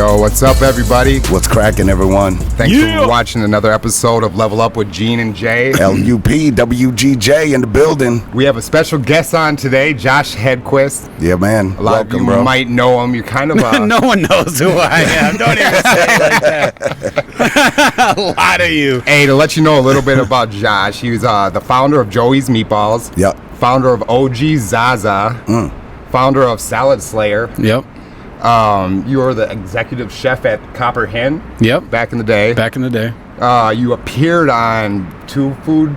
Yo, what's up, everybody? What's cracking, everyone? Thanks for watching another episode of Level Up with Gene and Jay. LUPWGJ in the building. We have a special guest on today, Josh Hedquist. Yeah, man. A lot of you might know him. You're kind of No one knows who I am. Don't even say it like that. A lot of you. Hey, to let you know a little bit about Josh, he was the founder of Joey's Meatballs. Yep. Founder of OG ZAZA. Founder of Salad Slayer. Yep. You were the executive chef at Copper Hen. Yep. Back in the day. Back in the day. You appeared on 2 Food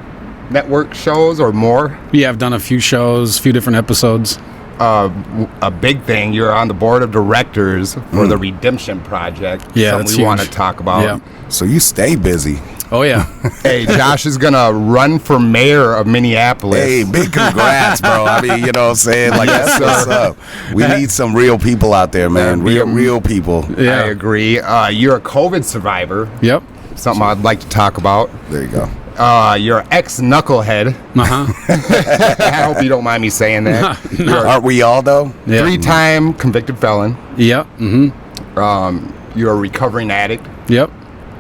Network shows or more. Yeah, I've done a few shows, a few different episodes. A big thing, you're on the board of directors for the Redemption Project. Yeah, something that's we want to huge. talk about. Yeah. So you stay busy. Oh, yeah. Hey, Josh is going to run for mayor of Minneapolis. Hey, big congrats, bro. I mean, you know what I'm saying? Like, that's what's up. We need some real people out there, man. Real people. Yeah. I agree. You're a COVID survivor. Yep. Something I'd like to talk about. There you go. You're an ex-knucklehead. Uh-huh. I hope you don't mind me saying that. Aren't we all, though? Yeah. 3-time convicted felon. Yep. Mm-hmm. You're a recovering addict, Yep.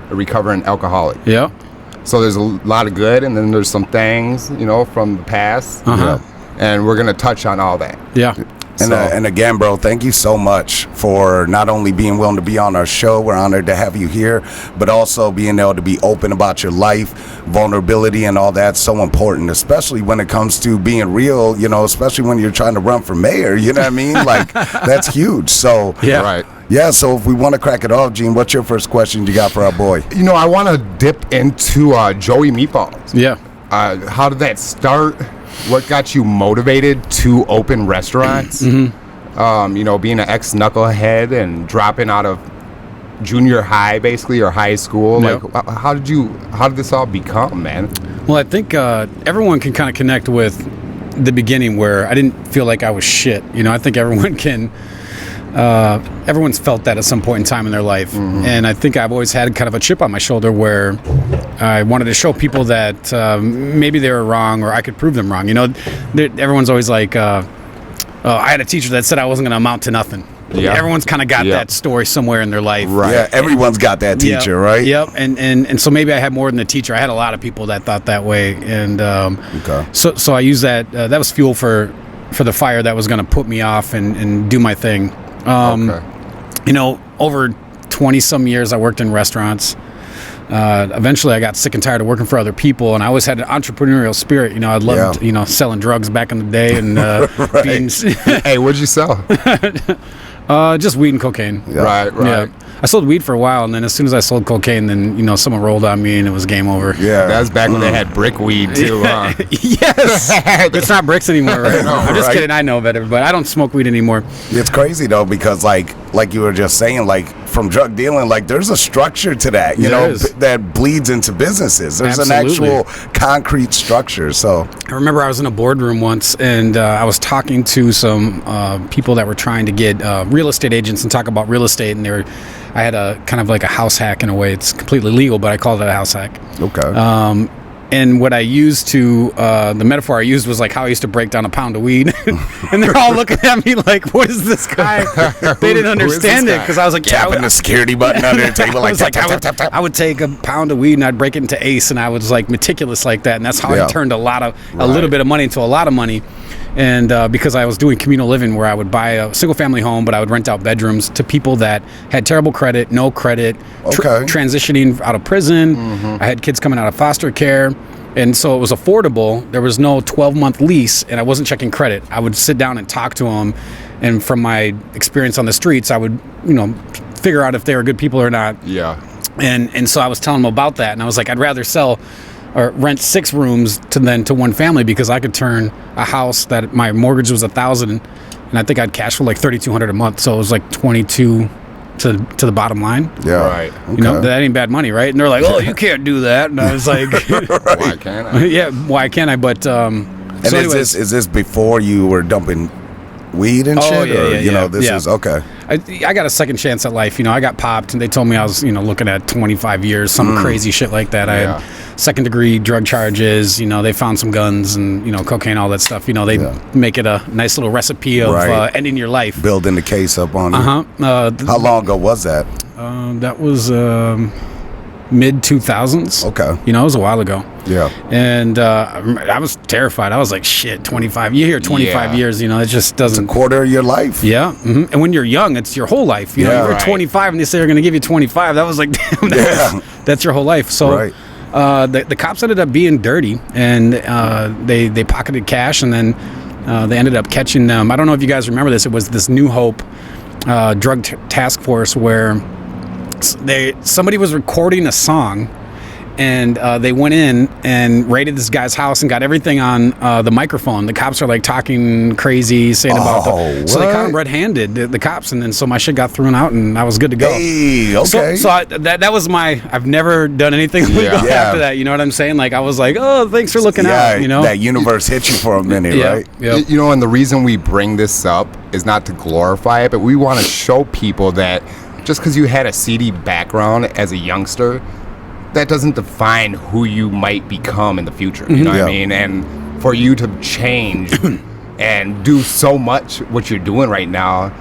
a recovering alcoholic. Yep. So there's a lot of good, and then there's some things, from the past. Uh-huh. And we're going to touch on all that. Yeah. And again, bro, thank you so much for not only being willing to be on our show, we're honored to have you here, but also being able to be open about your life, vulnerability, and all that's so important, especially when it comes to being real, especially when you're trying to run for mayor, you know what I mean? Like, that's huge. So, Yeah. Right. Yeah, so if we want to crack it off, Gene, what's your first question you got for our boy? I want to dip into Joey Meatballs. Yeah. How did that start? What got you motivated to open restaurants? Mm-hmm. Being an ex-knucklehead and dropping out of junior high, basically, or high school. Yep. Like, how did this all become, man? Well, I think everyone can kind of connect with the beginning where I didn't feel like I was shit. I think everyone can... everyone's felt that at some point in time in their life. Mm-hmm. And I think I've always had kind of a chip on my shoulder where I wanted to show people that maybe they were wrong or I could prove them wrong. Everyone's always like, I had a teacher that said I wasn't going to amount to nothing. Yeah. Everyone's kind of got that story somewhere in their life. Right. Yeah, everyone's got that teacher, right? Yep. And so maybe I had more than the teacher. I had a lot of people that thought that way. And so I used that. That was fuel for the fire that was going to put me off and do my thing. Over 20 some years I worked in restaurants. Eventually I got sick and tired of working for other people, and I always had an entrepreneurial spirit. I loved, selling drugs back in the day and being Hey, what'd you sell? just weed and cocaine. Yeah. Right. Yeah. I sold weed for a while, and then as soon as I sold cocaine, then someone rolled on me and it was game over. Yeah. That was back when they had brick weed too. Yes. It's not bricks anymore, right? I'm just kidding. I know better, but I don't smoke weed anymore. It's crazy though, because like you were just saying, like from drug dealing, like there's a structure to that, that bleeds into businesses. There's Absolutely. an actual concrete structure. So I remember I was in a boardroom once, and I was talking to some people that were trying to get real estate agents and talk about real estate, and I had a kind of like a house hack in a way. It's completely legal, but I called it a house hack. okay. And what I used the metaphor I used was like how I used to break down a pound of weed. And they're all looking at me like, what is this guy? They didn't understand it because I was like, tapping the security button under the table like tap, I tap, tap. I would take a pound of weed and I'd break it into ace, and I was like meticulous like that. And that's how I turned a little bit of money into a lot of money. And because I was doing communal living where I would buy a single family home, but I would rent out bedrooms to people that had terrible credit, no credit, transitioning out of prison. Mm-hmm. I had kids coming out of foster care. And so it was affordable. There was no 12-month lease, and I wasn't checking credit. I would sit down and talk to them. And from my experience on the streets, I would, figure out if they were good people or not. Yeah. And so I was telling them about that. And I was like, I'd rather sell or rent 6 rooms to one family, because I could turn a house that my mortgage was $1,000, and I think I'd cash for like $3,200 a month. So it was like $22 to the bottom line. Yeah. Right. Okay. That ain't bad money, right? And they're like, oh, you can't do that. And I was like, Why can't I? yeah, why can't I? But and is this before you were dumping weed and shit? This is okay. I got a second chance at life. I got popped, and they told me I was, looking at 25 years, some crazy shit like that. I had second-degree drug charges. They found some guns and, cocaine, all that stuff. They make it a nice little recipe of ending your life. Building the case up on it. How long ago was that? That was mid-2000s. Okay. It was a while ago. Yeah. And I was terrified. I was like, shit, 25. You hear 25 years, it just doesn't... It's a quarter of your life. Yeah. Mm-hmm. And when you're young, it's your whole life. You're 25 and they say they're going to give you 25. That was like, damn, that's your whole life. So the cops ended up being dirty, and they pocketed cash, and then they ended up catching them. I don't know if you guys remember this. It was this New Hope drug task force where somebody was recording a song, and they went in and raided this guy's house and got everything on the microphone. The cops are like talking crazy, saying so they caught him red-handed, the cops, and then so my shit got thrown out and I was good to go. Hey, okay. So that was I've never done anything legal after that. You know what I'm saying? Like I was like, oh, thanks for looking out. That universe hit you for a minute, right? Yeah. And the reason we bring this up is not to glorify it, but we want to show people that just because you had a seedy background as a youngster, that doesn't define who you might become in the future. You know what I mean? And for you to change and do so much what you're doing right now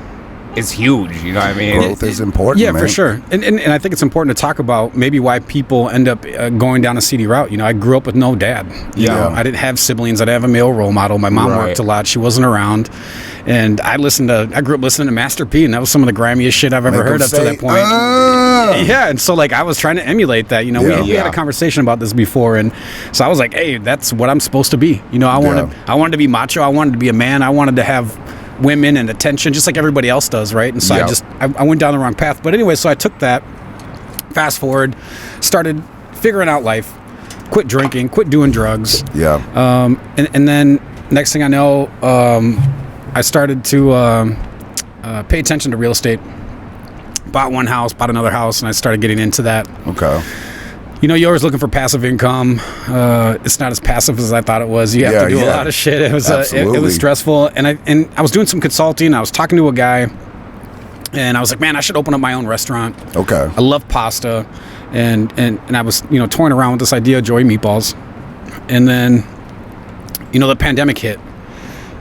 is huge. You know what I mean? Growth is important, man. For sure. And I think it's important to talk about maybe why people end up going down a seedy route. I grew up with no dad. I didn't have siblings. I didn't have a male role model. My mom worked a lot. She wasn't around. And I grew up listening to Master P, and that was some of the grimiest shit I've ever heard up to that point. Yeah, and so I was trying to emulate that. We had a conversation about this before, and so I was like, hey, that's what I'm supposed to be. I wanted to be macho. I wanted to be a man. I wanted to have women and attention just like everybody else does, right? And so I went down the wrong path. But anyway, so I took that, fast forward, started figuring out life, quit drinking, quit doing drugs. And then next thing I know, I started to pay attention to real estate. Bought one house, bought another house, and I started getting into that. Okay. You're always looking for passive income. It's not as passive as I thought it was. You have to do a lot of shit. It was it was stressful, and I was doing some consulting. I was talking to a guy, and I was like, man, I should open up my own restaurant. Okay. I love pasta, and I was toying around with this idea of Joy Meatballs, and then the pandemic hit,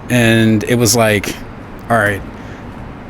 and it was like, all right,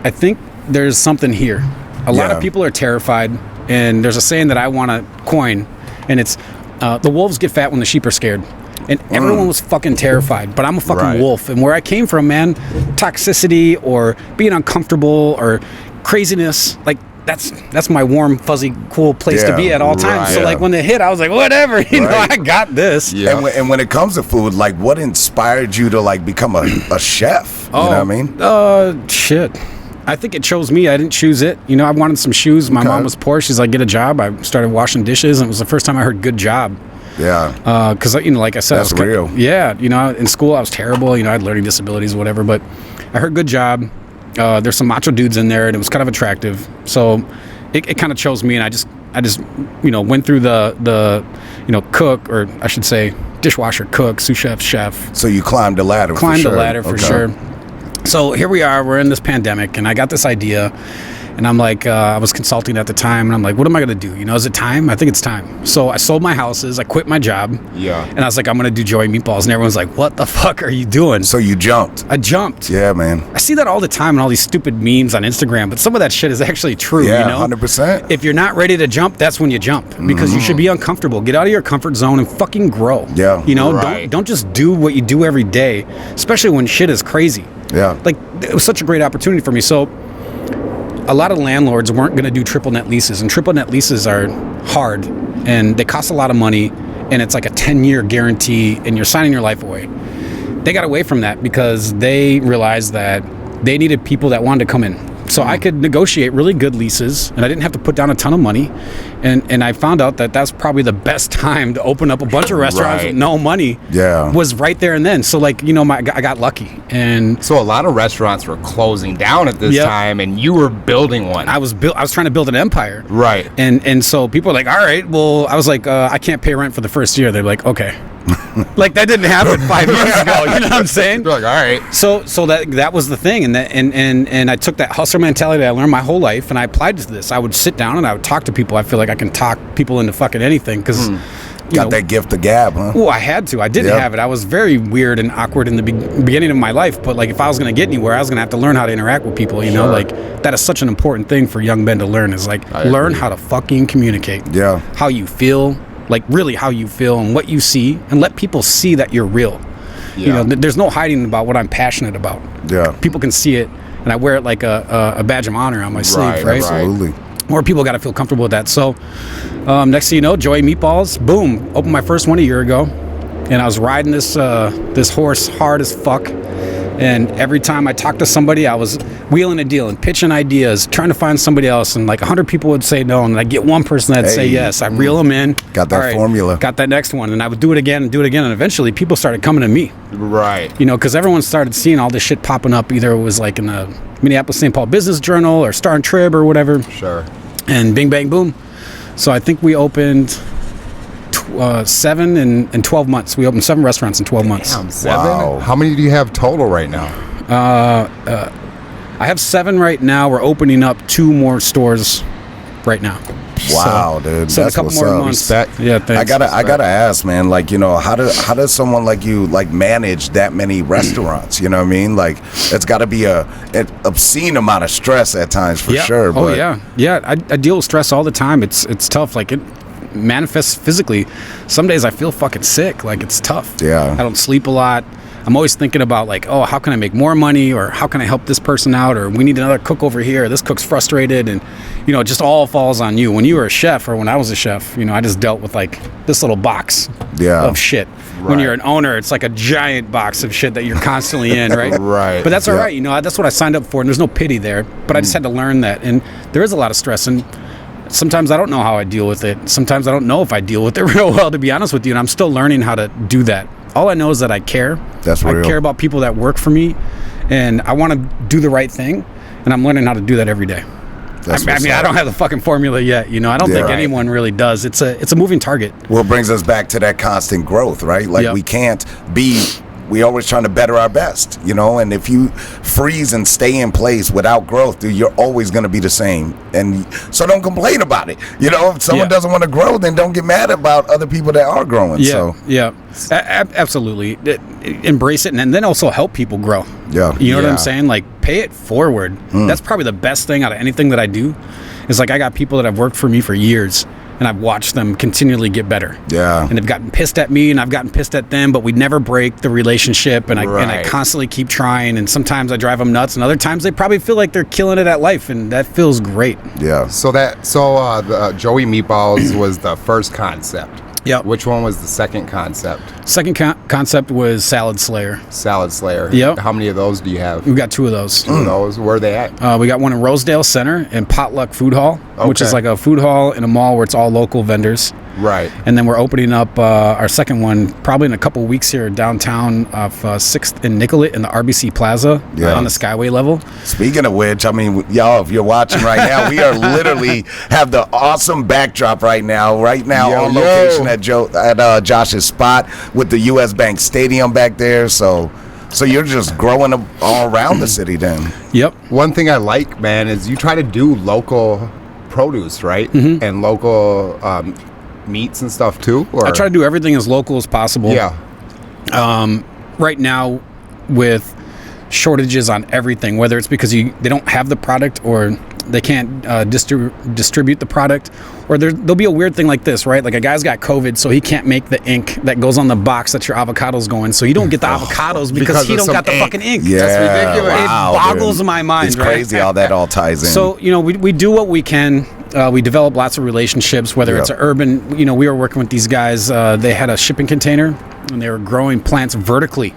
I think there's something here. A lot of people are terrified, and there's a saying that I want to coin, and it's the wolves get fat when the sheep are scared. And everyone was fucking terrified, but I'm a fucking wolf. And where I came from, man, toxicity or being uncomfortable or craziness, like that's my warm, fuzzy, cool place to be at all times. So when it hit, I was like, whatever, I got this. Yeah. And when it comes to food, what inspired you to become a chef? You know what I mean? Shit. I think it chose me. I didn't choose it. I wanted some shoes. My mom was poor. She's like, get a job. I started washing dishes, and it was the first time I heard good job. Yeah. Because, like I said, that's real. Yeah. In school, I was terrible. I had learning disabilities or whatever, but I heard good job. There's some macho dudes in there, and it was kind of attractive. So it kind of chose me, and I just went through the cook, or I should say dishwasher, cook, sous chef. So you climbed the ladder. Climbed the ladder for sure. So here we are, we're in this pandemic, and I got this idea, and I'm like, I was consulting at the time, and I'm like, what am I going to do? Is it time? I think it's time. So I sold my houses, I quit my job, and I was like, I'm going to do Joy Meatballs, and everyone's like, what the fuck are you doing? So you jumped. I jumped. Yeah, man. I see that all the time in all these stupid memes on Instagram, but some of that shit is actually true, 100%. If you're not ready to jump, that's when you jump, because you should be uncomfortable. Get out of your comfort zone and fucking grow. Yeah. Don't just do what you do every day, especially when shit is crazy. Yeah. It was such a great opportunity for me. So a lot of landlords weren't going to do triple net leases, and triple net leases are hard, and they cost a lot of money, and it's like a 10-year guarantee, and you're signing your life away. They got away from that because they realized that they needed people that wanted to come in. So I could negotiate really good leases, and I didn't have to put down a ton of money. And I found out that that's probably the best time to open up a bunch of restaurants with no money. Was right there and then. So I got lucky. And so a lot of restaurants were closing down at this time, and you were building one. I was trying to build an empire. Right. And so people were like, all right, well, I was like, I can't pay rent for the first year. They're like, okay. Like that didn't happen 5 years ago. You know what I'm saying? You're like, all right. So that was the thing, and I took that hustler mentality that I learned my whole life, and I applied to this. I would sit down and I would talk to people. I feel like I can talk people into fucking anything because. Got that gift of gab, huh? Well, I had to. I didn't have it. I was very weird and awkward in the beginning of my life. But like, if I was going to get anywhere, I was going to have to learn how to interact with people. You know, like that is such an important thing for young men to learn. Is like learn how to fucking communicate. Yeah. How you feel, like really how you feel and what you see, and let people see that you're real. Yeah. You know, there's no hiding about what I'm passionate about. Yeah. People can see it, and I wear it like a badge of honor on my sleeve. Right. Absolutely. More people got to feel comfortable with that. So next thing you know, Joey Meatballs, boom, opened my first one a year ago. And I was riding this horse hard as fuck. And every time I talked to somebody, I was wheeling and dealing, pitching ideas, trying to find somebody else. And like 100 people would say no. And I'd get one person that'd say yes. I'd reel them in. Got that formula. Got that next one. And I would do it again and do it again. And eventually people started coming to me. Right. You know, because everyone started seeing all this shit popping up. Either it was like in the Minneapolis St. Paul Business Journal or Star and Trib or whatever. Sure. And bing, bang, boom. So I think we opened 7 in 12 months. We opened 7 restaurants in 12 months. Damn, 7? Wow. How many do you have total right now? I have 7 right now. We're opening up 2 more stores right now. Wow, dude. So That's a couple what's more up. months. Respect. Yeah, thanks. I gotta ask, man. Like, you know, how does someone like you like manage that many restaurants? You know what I mean? Like, it's got to be an obscene amount of stress at times, for sure. Oh But yeah. I deal with stress all the time. It's tough. Like it manifests physically. Some days I feel fucking sick. Like it's tough. Yeah. I don't sleep a lot. I'm always thinking about like, oh, how can I make more money, or how can I help this person out, or we need another cook over here, or this cook's frustrated, and you know, it just all falls on you. When you were a chef, or when I was a chef, you know, I just dealt with like this little box of shit. Right. When you're an owner, it's like a giant box of shit that you're constantly in, right? Right. But that's all right, you know, that's what I signed up for, and there's no pity there. But I just had to learn that, and there is a lot of stress, and sometimes I don't know how I deal with it. Sometimes I don't know if I deal with it real well, to be honest with you, and I'm still learning how to do that. All I know is that I care. That's real. I care about people that work for me, and I want to do the right thing, and I'm learning how to do that every day. I mean, I don't have the fucking formula yet, you know. I don't think anyone really does. It's a moving target. Well, it brings us back to that constant growth, right? Like we always trying to better our best, you know, and if you freeze and stay in place without growth, dude, you're always going to be the same. And so don't complain about it. You know, if someone doesn't want to grow, then don't get mad about other people that are growing. Absolutely. Embrace it, and then also help people grow. Yeah. You know what I'm saying? Like, pay it forward. That's probably the best thing out of anything that I do. Is like, I got people that have worked for me for years, and I've watched them continually get better. Yeah. And they've gotten pissed at me, and I've gotten pissed at them, but we never break the relationship, and I constantly keep trying, and sometimes I drive them nuts, and other times they probably feel like they're killing it at life, and that feels great. Yeah. So the Joey Meatballs was the first concept. Yeah. Which one was the second concept? Second concept was Salad Slayer. Salad Slayer. Yep. How many of those do you have? We've got 2 of those. 2 of those. Where are they at? We got one in Rosedale Center and Potluck Food Hall, which is like a food hall in a mall where it's all local vendors. Right. And then we're opening up our second one probably in a couple weeks here downtown off 6th and Nicollet in the RBC Plaza on the Skyway level. Speaking of which, I mean, y'all, if you're watching right now, we are literally have the awesome backdrop right now on location at Josh's spot with the U.S. Bank Stadium back there. So you're just growing up all around the city then. Yep. One thing I like, man, is you try to do local produce, right? Mm-hmm. And local meats and stuff too. Or? I try to do everything as local as possible. Yeah. Right now, with shortages on everything, whether it's because they don't have the product or they can't distribute the product, or there'll be a weird thing like this, right? Like a guy's got COVID, so he can't make the ink that goes on the box that your avocado's going. So you don't get the avocados because he don't got the fucking ink. Yeah, that's ridiculous. It boggles my mind. It's crazy how that all ties in. So you know, we do what we can. We develop lots of relationships, whether it's an urban. You know, we were working with these guys. They had a shipping container, and they were growing plants vertically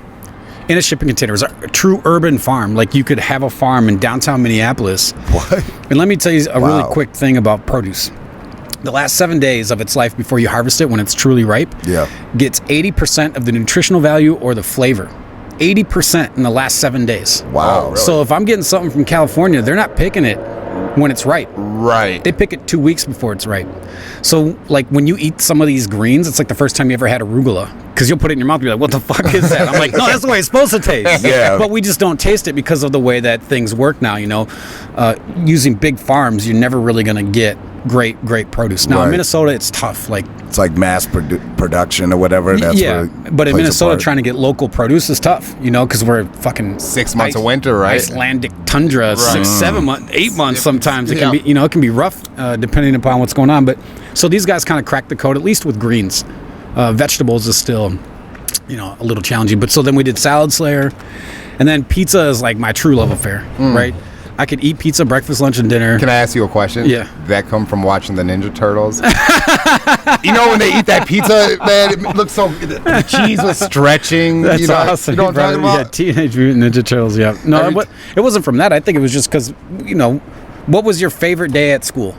in a shipping container. It was a true urban farm. Like you could have a farm in downtown Minneapolis. What? And let me tell you a really quick thing about produce. The last 7 days of its life before you harvest it, when it's truly ripe, gets 80% of the nutritional value or the flavor. 80% in the last 7 days. Wow. Really? So if I'm getting something from California, they're not picking it when it's ripe. Right. They pick it 2 weeks before it's ripe. So like when you eat some of these greens, it's like the first time you ever had arugula. because you'll put it in your mouth and be like, what the fuck is that? I'm like, no, that's the way it's supposed to taste. Yeah. But we just don't taste it because of the way that things work now, you know. Using big farms, you're never really going to get great produce. Now in Minnesota, it's tough. Like it's like mass production or whatever. That's but in Minnesota, trying to get local produce is tough, you know, because we're fucking 6 months of winter, right? Icelandic tundra, 6, 7 months, 8 months sometimes. It can be, you know, it can be rough depending upon what's going on. But so these guys kind of crack the code, at least with greens. Vegetables is still, you know, a little challenging. But so then we did Salad Slayer, and then pizza is like my true love affair, right? I could eat pizza breakfast, lunch, and dinner. Can I ask you a question? Yeah. That come from watching the Ninja Turtles? You know when they eat that pizza, man, it looks so... The cheese was stretching. That's you know, awesome. You know what I'm talking about? Yeah, Teenage Mutant Ninja Turtles, yeah. No, it wasn't from that. I think it was just because, you know, what was your favorite day at school?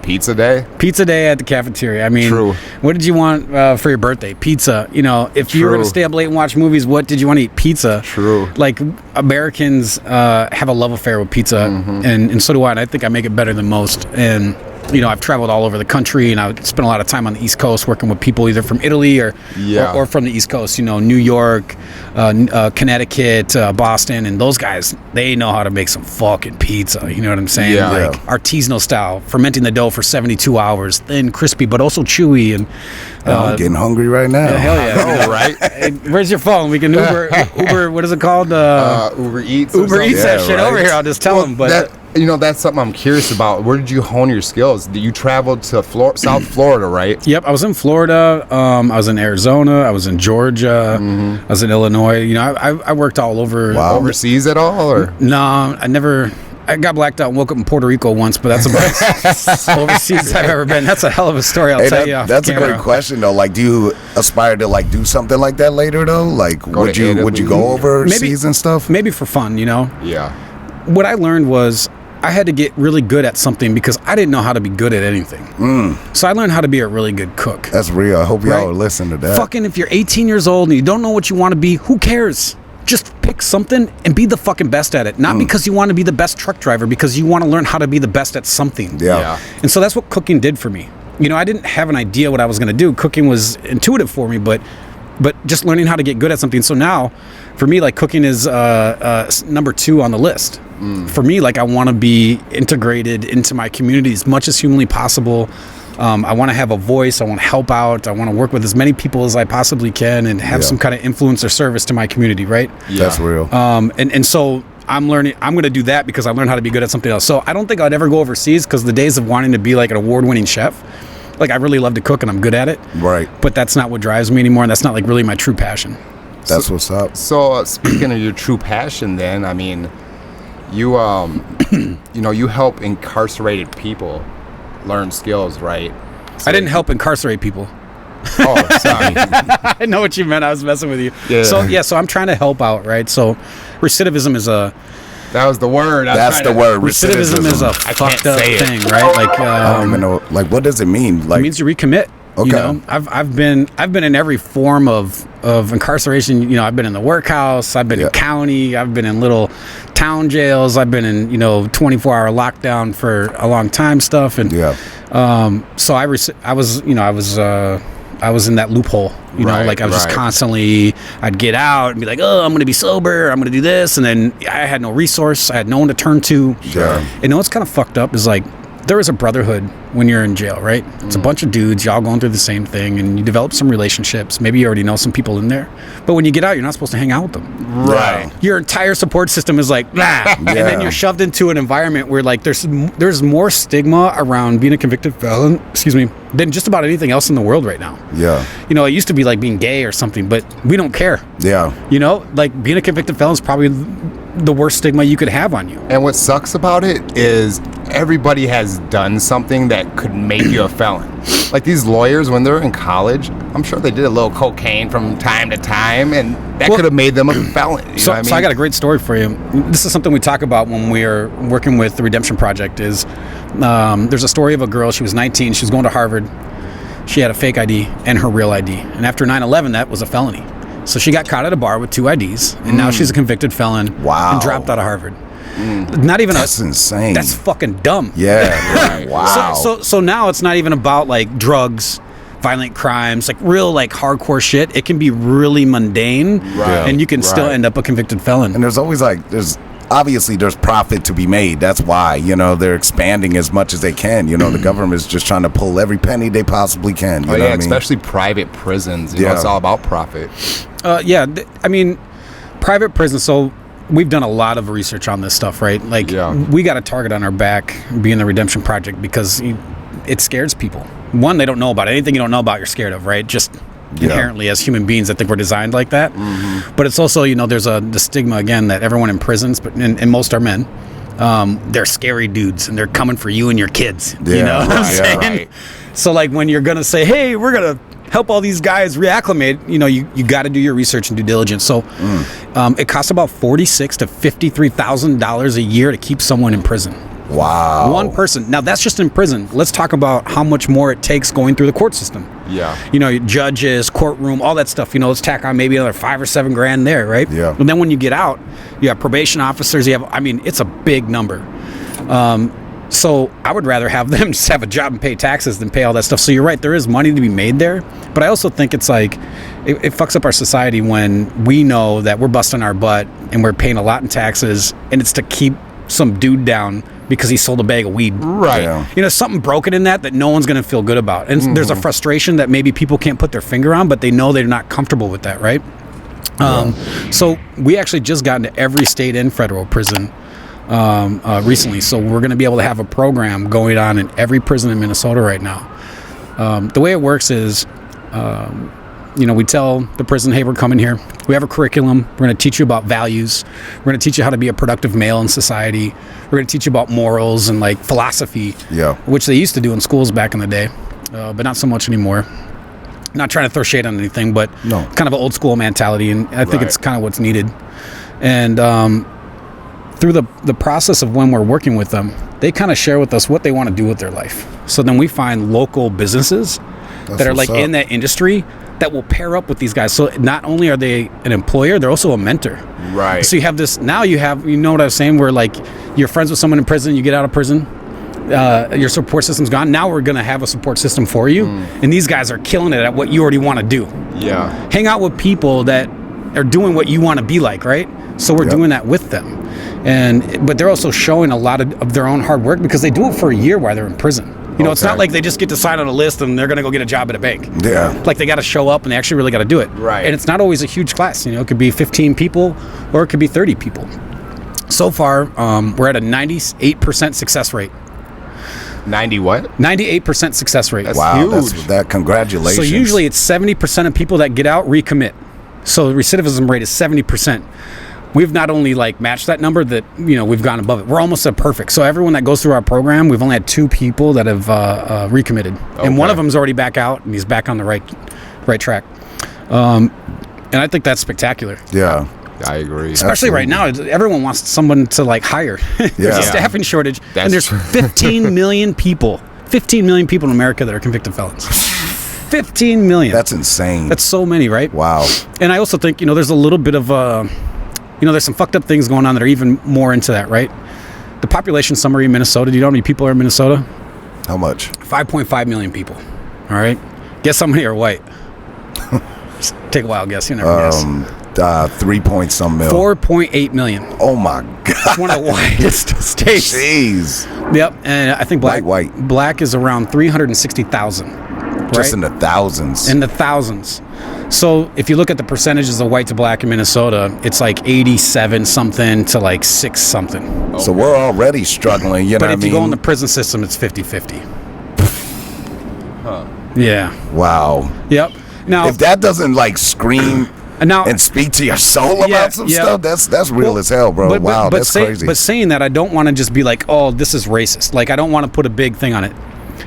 Pizza day? Pizza day at the cafeteria. I mean, True. What did you want for your birthday? Pizza. You know, if you were going to stay up late and watch movies, what did you want to eat? Pizza. True. Like, Americans have a love affair with pizza, and so do I, and I think I make it better than most. And, you know, I've traveled all over the country, and I spent a lot of time on the East Coast working with people either from Italy or from the East Coast, you know, New York, Connecticut, Boston, and those guys, they know how to make some fucking pizza, you know what I'm saying? Yeah. Like artisanal style, fermenting the dough for 72 hours, thin, crispy, but also chewy. And I'm getting hungry right now. hell yeah. I know, right? Hey, where's your phone? We can Uber, what is it called? Uber Eats. Uber Eats that shit right. over here, I'll just tell them. But you know, that's something I'm curious about. Where did you hone your skills? Did you travel to South Florida, right? Yep, I was in Florida. I was in Arizona. I was in Georgia. I was in Illinois. You know, I worked all over. Wow. Overseas at all, or No, I never. I got blacked out and woke up in Puerto Rico once, but that's about overseas I've ever been. That's a hell of a story. I'll tell you. That's a great question though. Like, do you aspire to like do something like that later though? Like, would you go overseas and stuff? Maybe for fun, you know. Yeah. What I learned was I had to get really good at something because I didn't know how to be good at anything. So I learned how to be a really good cook. That's real. I hope y'all listen to that. Fucking, if you're 18 years old and you don't know what you want to be, who cares? Just pick something and be the fucking best at it. Not because you want to be the best truck driver, because you want to learn how to be the best at something. Yeah. And so that's what cooking did for me. You know, I didn't have an idea what I was going to do. Cooking was intuitive for me, but just learning how to get good at something. So now, for me, like, cooking is number 2 on the list. For me, like, I want to be integrated into my community as much as humanly possible. I want to have a voice. I want to help out. I want to work with as many people as I possibly can and have some kind of influence or service to my community, right? Yeah. That's real. And so I'm learning. I'm going to do that because I learned how to be good at something else. So I don't think I'd ever go overseas because the days of wanting to be like an award-winning chef, like, I really love to cook and I'm good at it. Right. But that's not what drives me anymore, and that's not like really my true passion. That's what's up. So speaking of your true passion, then, I mean, you you know, you help incarcerated people learn skills, right? So I didn't help incarcerate people. Oh, sorry. I know what you meant. I was messing with you. Yeah. So I'm trying to help out, right? So recidivism is a... That was the word. That's the word. Recidivism is a fucked up thing, right? Like, I don't even know. Like, what does it mean? Like, it means you recommit. Okay. You know, I've been in every form of incarceration. You know, I've been in the workhouse. I've been in county. I've been in little town jails. I've been in, you know, 24-hour lockdown for a long time stuff. And so I was in that loophole. You know, like, I was just constantly, I'd get out and be like, oh, I'm going to be sober. I'm going to do this. And then I had no resource. I had no one to turn to. Sure. And what's kind of fucked up is, like, there is a brotherhood when you're in jail, right? It's a bunch of dudes, y'all going through the same thing, and you develop some relationships. Maybe you already know some people in there. But when you get out, you're not supposed to hang out with them. Right. Your entire support system is like, blah. And then you're shoved into an environment where, like, there's more stigma around being a convicted felon, than just about anything else in the world right now. Yeah. You know, it used to be like being gay or something, but we don't care. Yeah. You know, like, being a convicted felon is probably the worst stigma you could have on you. And what sucks about it is everybody has done something that could make you a felon. Like, these lawyers, when they're in college, I'm sure they did a little cocaine from time to time, and that could have made them a felon. You know what I mean? So I got a great story for you. This is something we talk about when we're working with the Redemption Project. Is there's a story of a girl. She was 19. She was going to Harvard. She had a fake ID and her real ID. And after 9/11, that was a felony. So she got caught at a bar with 2 IDs, and now she's a convicted felon. Wow. And dropped out of Harvard. Not even That's insane. That's fucking dumb. Yeah. Right. Wow. So now it's not even about, like, drugs. violent crimes, like real like hardcore shit, it can be really mundane, and you can still end up a convicted felon. And there's always obviously there's profit to be made. That's why, they're expanding as much as they can. The government's just trying to pull every penny they possibly can. You know what I mean? Especially private prisons. It's all about profit. I mean, private prisons. So we've done a lot of research on this stuff, right? Like, we got a target on our back being the Redemption Project because it scares people. One, they don't know about it. Anything you don't know about, you're scared of, right? Just inherently as human beings, I think we're designed like that. But it's also, there's the stigma again that everyone in prisons, and most are men, they're scary dudes and they're coming for you and your kids. You know what I'm saying? Right. So like when you're gonna say, hey, we're gonna help all these guys reacclimate, you got to do your research and due diligence. So it costs about $46,000 to $53,000 a year to keep someone in prison. Wow. One person. Now, that's just in prison. Let's talk about how much more it takes going through the court system. Judges, courtroom, all that stuff. Let's tack on maybe another $5,000 or $7,000 there, right? And then when you get out, you have probation officers. It's a big number. So I would rather have them just have a job and pay taxes than pay all that stuff. So you're right, there is money to be made there. But I also think it's like, it fucks up our society when we know that we're busting our butt and we're paying a lot in taxes, and it's to keep some dude down because he sold a bag of weed. Right. Something broken in that no one's going to feel good about. And there's a frustration that maybe people can't put their finger on, but they know they're not comfortable with that, right? So we actually just got into every state and federal prison recently. So we're going to be able to have a program going on in every prison in Minnesota right now. The way it works is, we tell the prison, hey, we're coming here. We have a curriculum. We're going to teach you about values. We're going to teach you how to be a productive male in society. We're going to teach you about morals and like philosophy, which they used to do in schools back in the day, but not so much anymore. Not trying to throw shade on anything, but kind of an old school mentality, and I think it's kind of what's needed. And through the process of when we're working with them, they kind of share with us what they want to do with their life. So then we find local businesses that are like in that industry that will pair up with these guys. So not only are they an employer, they're also a mentor. Right. So you have this, now you know what I was saying, where like you're friends with someone in prison, you get out of prison, your support system's gone. Now we're going to have a support system for you. And these guys are killing it at what you already want to do. Yeah. Hang out with people that are doing what you want to be like, right? So we're doing that with them. But they're also showing a lot of their own hard work because they do it for a year while they're in prison. It's not like they just get to sign on a list and they're going to go get a job at a bank. Yeah. Like they got to show up and they actually really got to do it. Right. And it's not always a huge class. It could be 15 people or it could be 30 people. So far, we're at a 98% success rate. 90 what? 98% success rate. That's huge. That's congratulations. So usually it's 70% of people that get out recommit. So the recidivism rate is 70%. We've not only like matched that number, that we've gone above it. We're almost at perfect. So everyone that goes through our program, we've only had 2 people that have recommitted, and one of them's already back out and he's back on the right track. And I think that's spectacular. Yeah, I agree. Especially right now, everyone wants someone to like hire. There's a staffing shortage, and there's 15 million people. 15 million people in America that are convicted felons. 15 million. That's insane. That's so many, right? Wow. And I also think there's a little bit of there's some fucked up things going on that are even more into that, right? The population summary in Minnesota, do you know how many people are in Minnesota? How much? 5.5 million people. All right? Guess how many are white? Just take a wild guess. You never guess. 3 point some mil. 4.8 million. Oh my God. It's one of the whitest states. Jeez. Yep. And I think white. Black is around 360,000. Right? Just in the thousands. In the thousands. So if you look at the percentages of white to black in Minnesota, it's like 87 something to like 6 something. Okay. So we're already struggling, But if you go in the prison system, it's 50-50. Yeah. Wow. Yep. Now, if that doesn't like scream and speak to your soul about some stuff, that's real as hell, bro. Wow, that's crazy. But saying that, I don't want to just be like, oh, this is racist. Like, I don't want to put a big thing on it.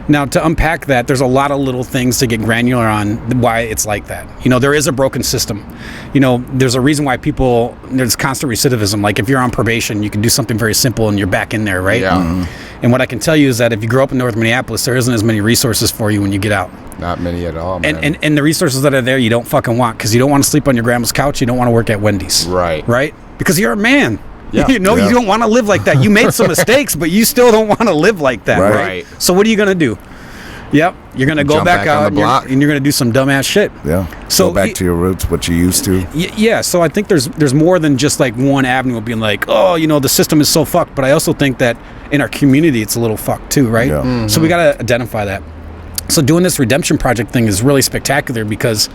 Now, to unpack that, there's a lot of little things to get granular on why it's like that. There is a broken system. There's a reason why there's constant recidivism. Like if you're on probation, you can do something very simple and you're back in there, right? Yeah. Mm-hmm. And what I can tell you is that if you grow up in North Minneapolis, there isn't as many resources for you when you get out. Not many at all, man. And the resources that are there, you don't fucking want, because you don't want to sleep on your grandma's couch. You don't want to work at Wendy's. Right. Right? Because you're a man. Yeah. You don't want to live like that. You made some mistakes, but you still don't want to live like that. Right. So what are you going to do? Yep. You're going to go Jump back back on out the block. and you're going to do some dumbass shit. Yeah. So Go back to your roots, what you used to. Yeah. So I think there's more than just like one avenue of being like, oh, the system is so fucked. But I also think that in our community, it's a little fucked too, right? Yeah. Mm-hmm. So we got to identify that. So doing this redemption project thing is really spectacular because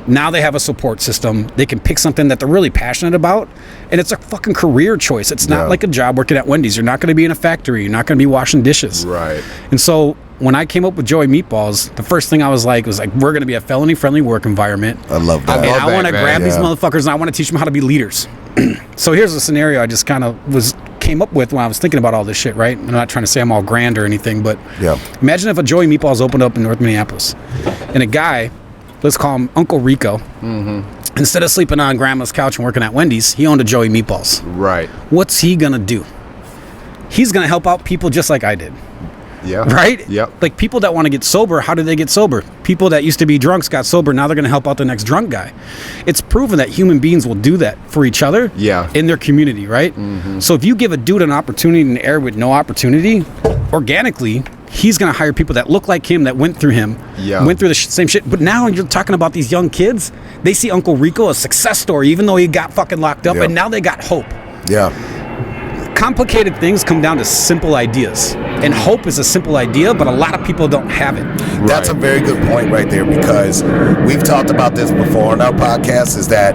now they have a support system. They can pick something that they're really passionate about, and it's a fucking career choice. It's not like a job working at Wendy's. You're not going to be in a factory. You're not going to be washing dishes. Right. And so when I came up with Joey Meatballs, the first thing I was like, we're going to be a felony-friendly work environment. I love that. And I want to grab these Yeah. motherfuckers, and I want to teach them how to be leaders. So here's a scenario I just kind of came up with when I was thinking about all this shit, right? I'm not trying to say I'm all grand or anything, but imagine if a Joey Meatballs opened up in North Minneapolis, and a guy, let's call him Uncle Rico, instead of sleeping on grandma's couch and working at Wendy's, he owned a Joey Meatballs. Right. What's he gonna do? He's gonna help out people just like I did. Yeah. Right? Yep. Like people that want to get sober, how did they get sober? People that used to be drunks got sober, now they're going to help out the next drunk guy. It's proven that human beings will do that for each other in their community, right? So if you give a dude an opportunity in the air with no opportunity, organically, he's going to hire people that look like him, that went through him, went through the same shit. But now you're talking about these young kids, they see Uncle Rico a success story, even though he got fucking locked up, and now they got hope. Yeah. Complicated things come down to simple ideas, and hope is a simple idea, but a lot of people don't have it. That's a very good point right there, because we've talked about this before on our podcast, is that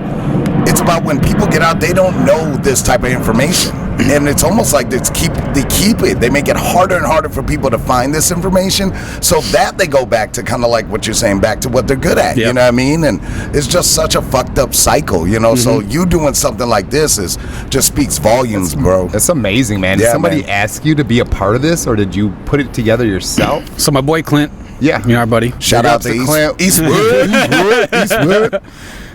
it's about when people get out, they don't know this type of information. And it's almost like they keep it. They make it harder and harder for people to find this information, so that they go back to kind of like what you're saying, back to what they're good at. You know what I mean? And it's just such a fucked up cycle, So you doing something like this just speaks volumes, bro. That's amazing, man. Did somebody ask you to be a part of this, or did you put it together yourself? So my boy Clint, our buddy. Shout out to Clint. Eastwood.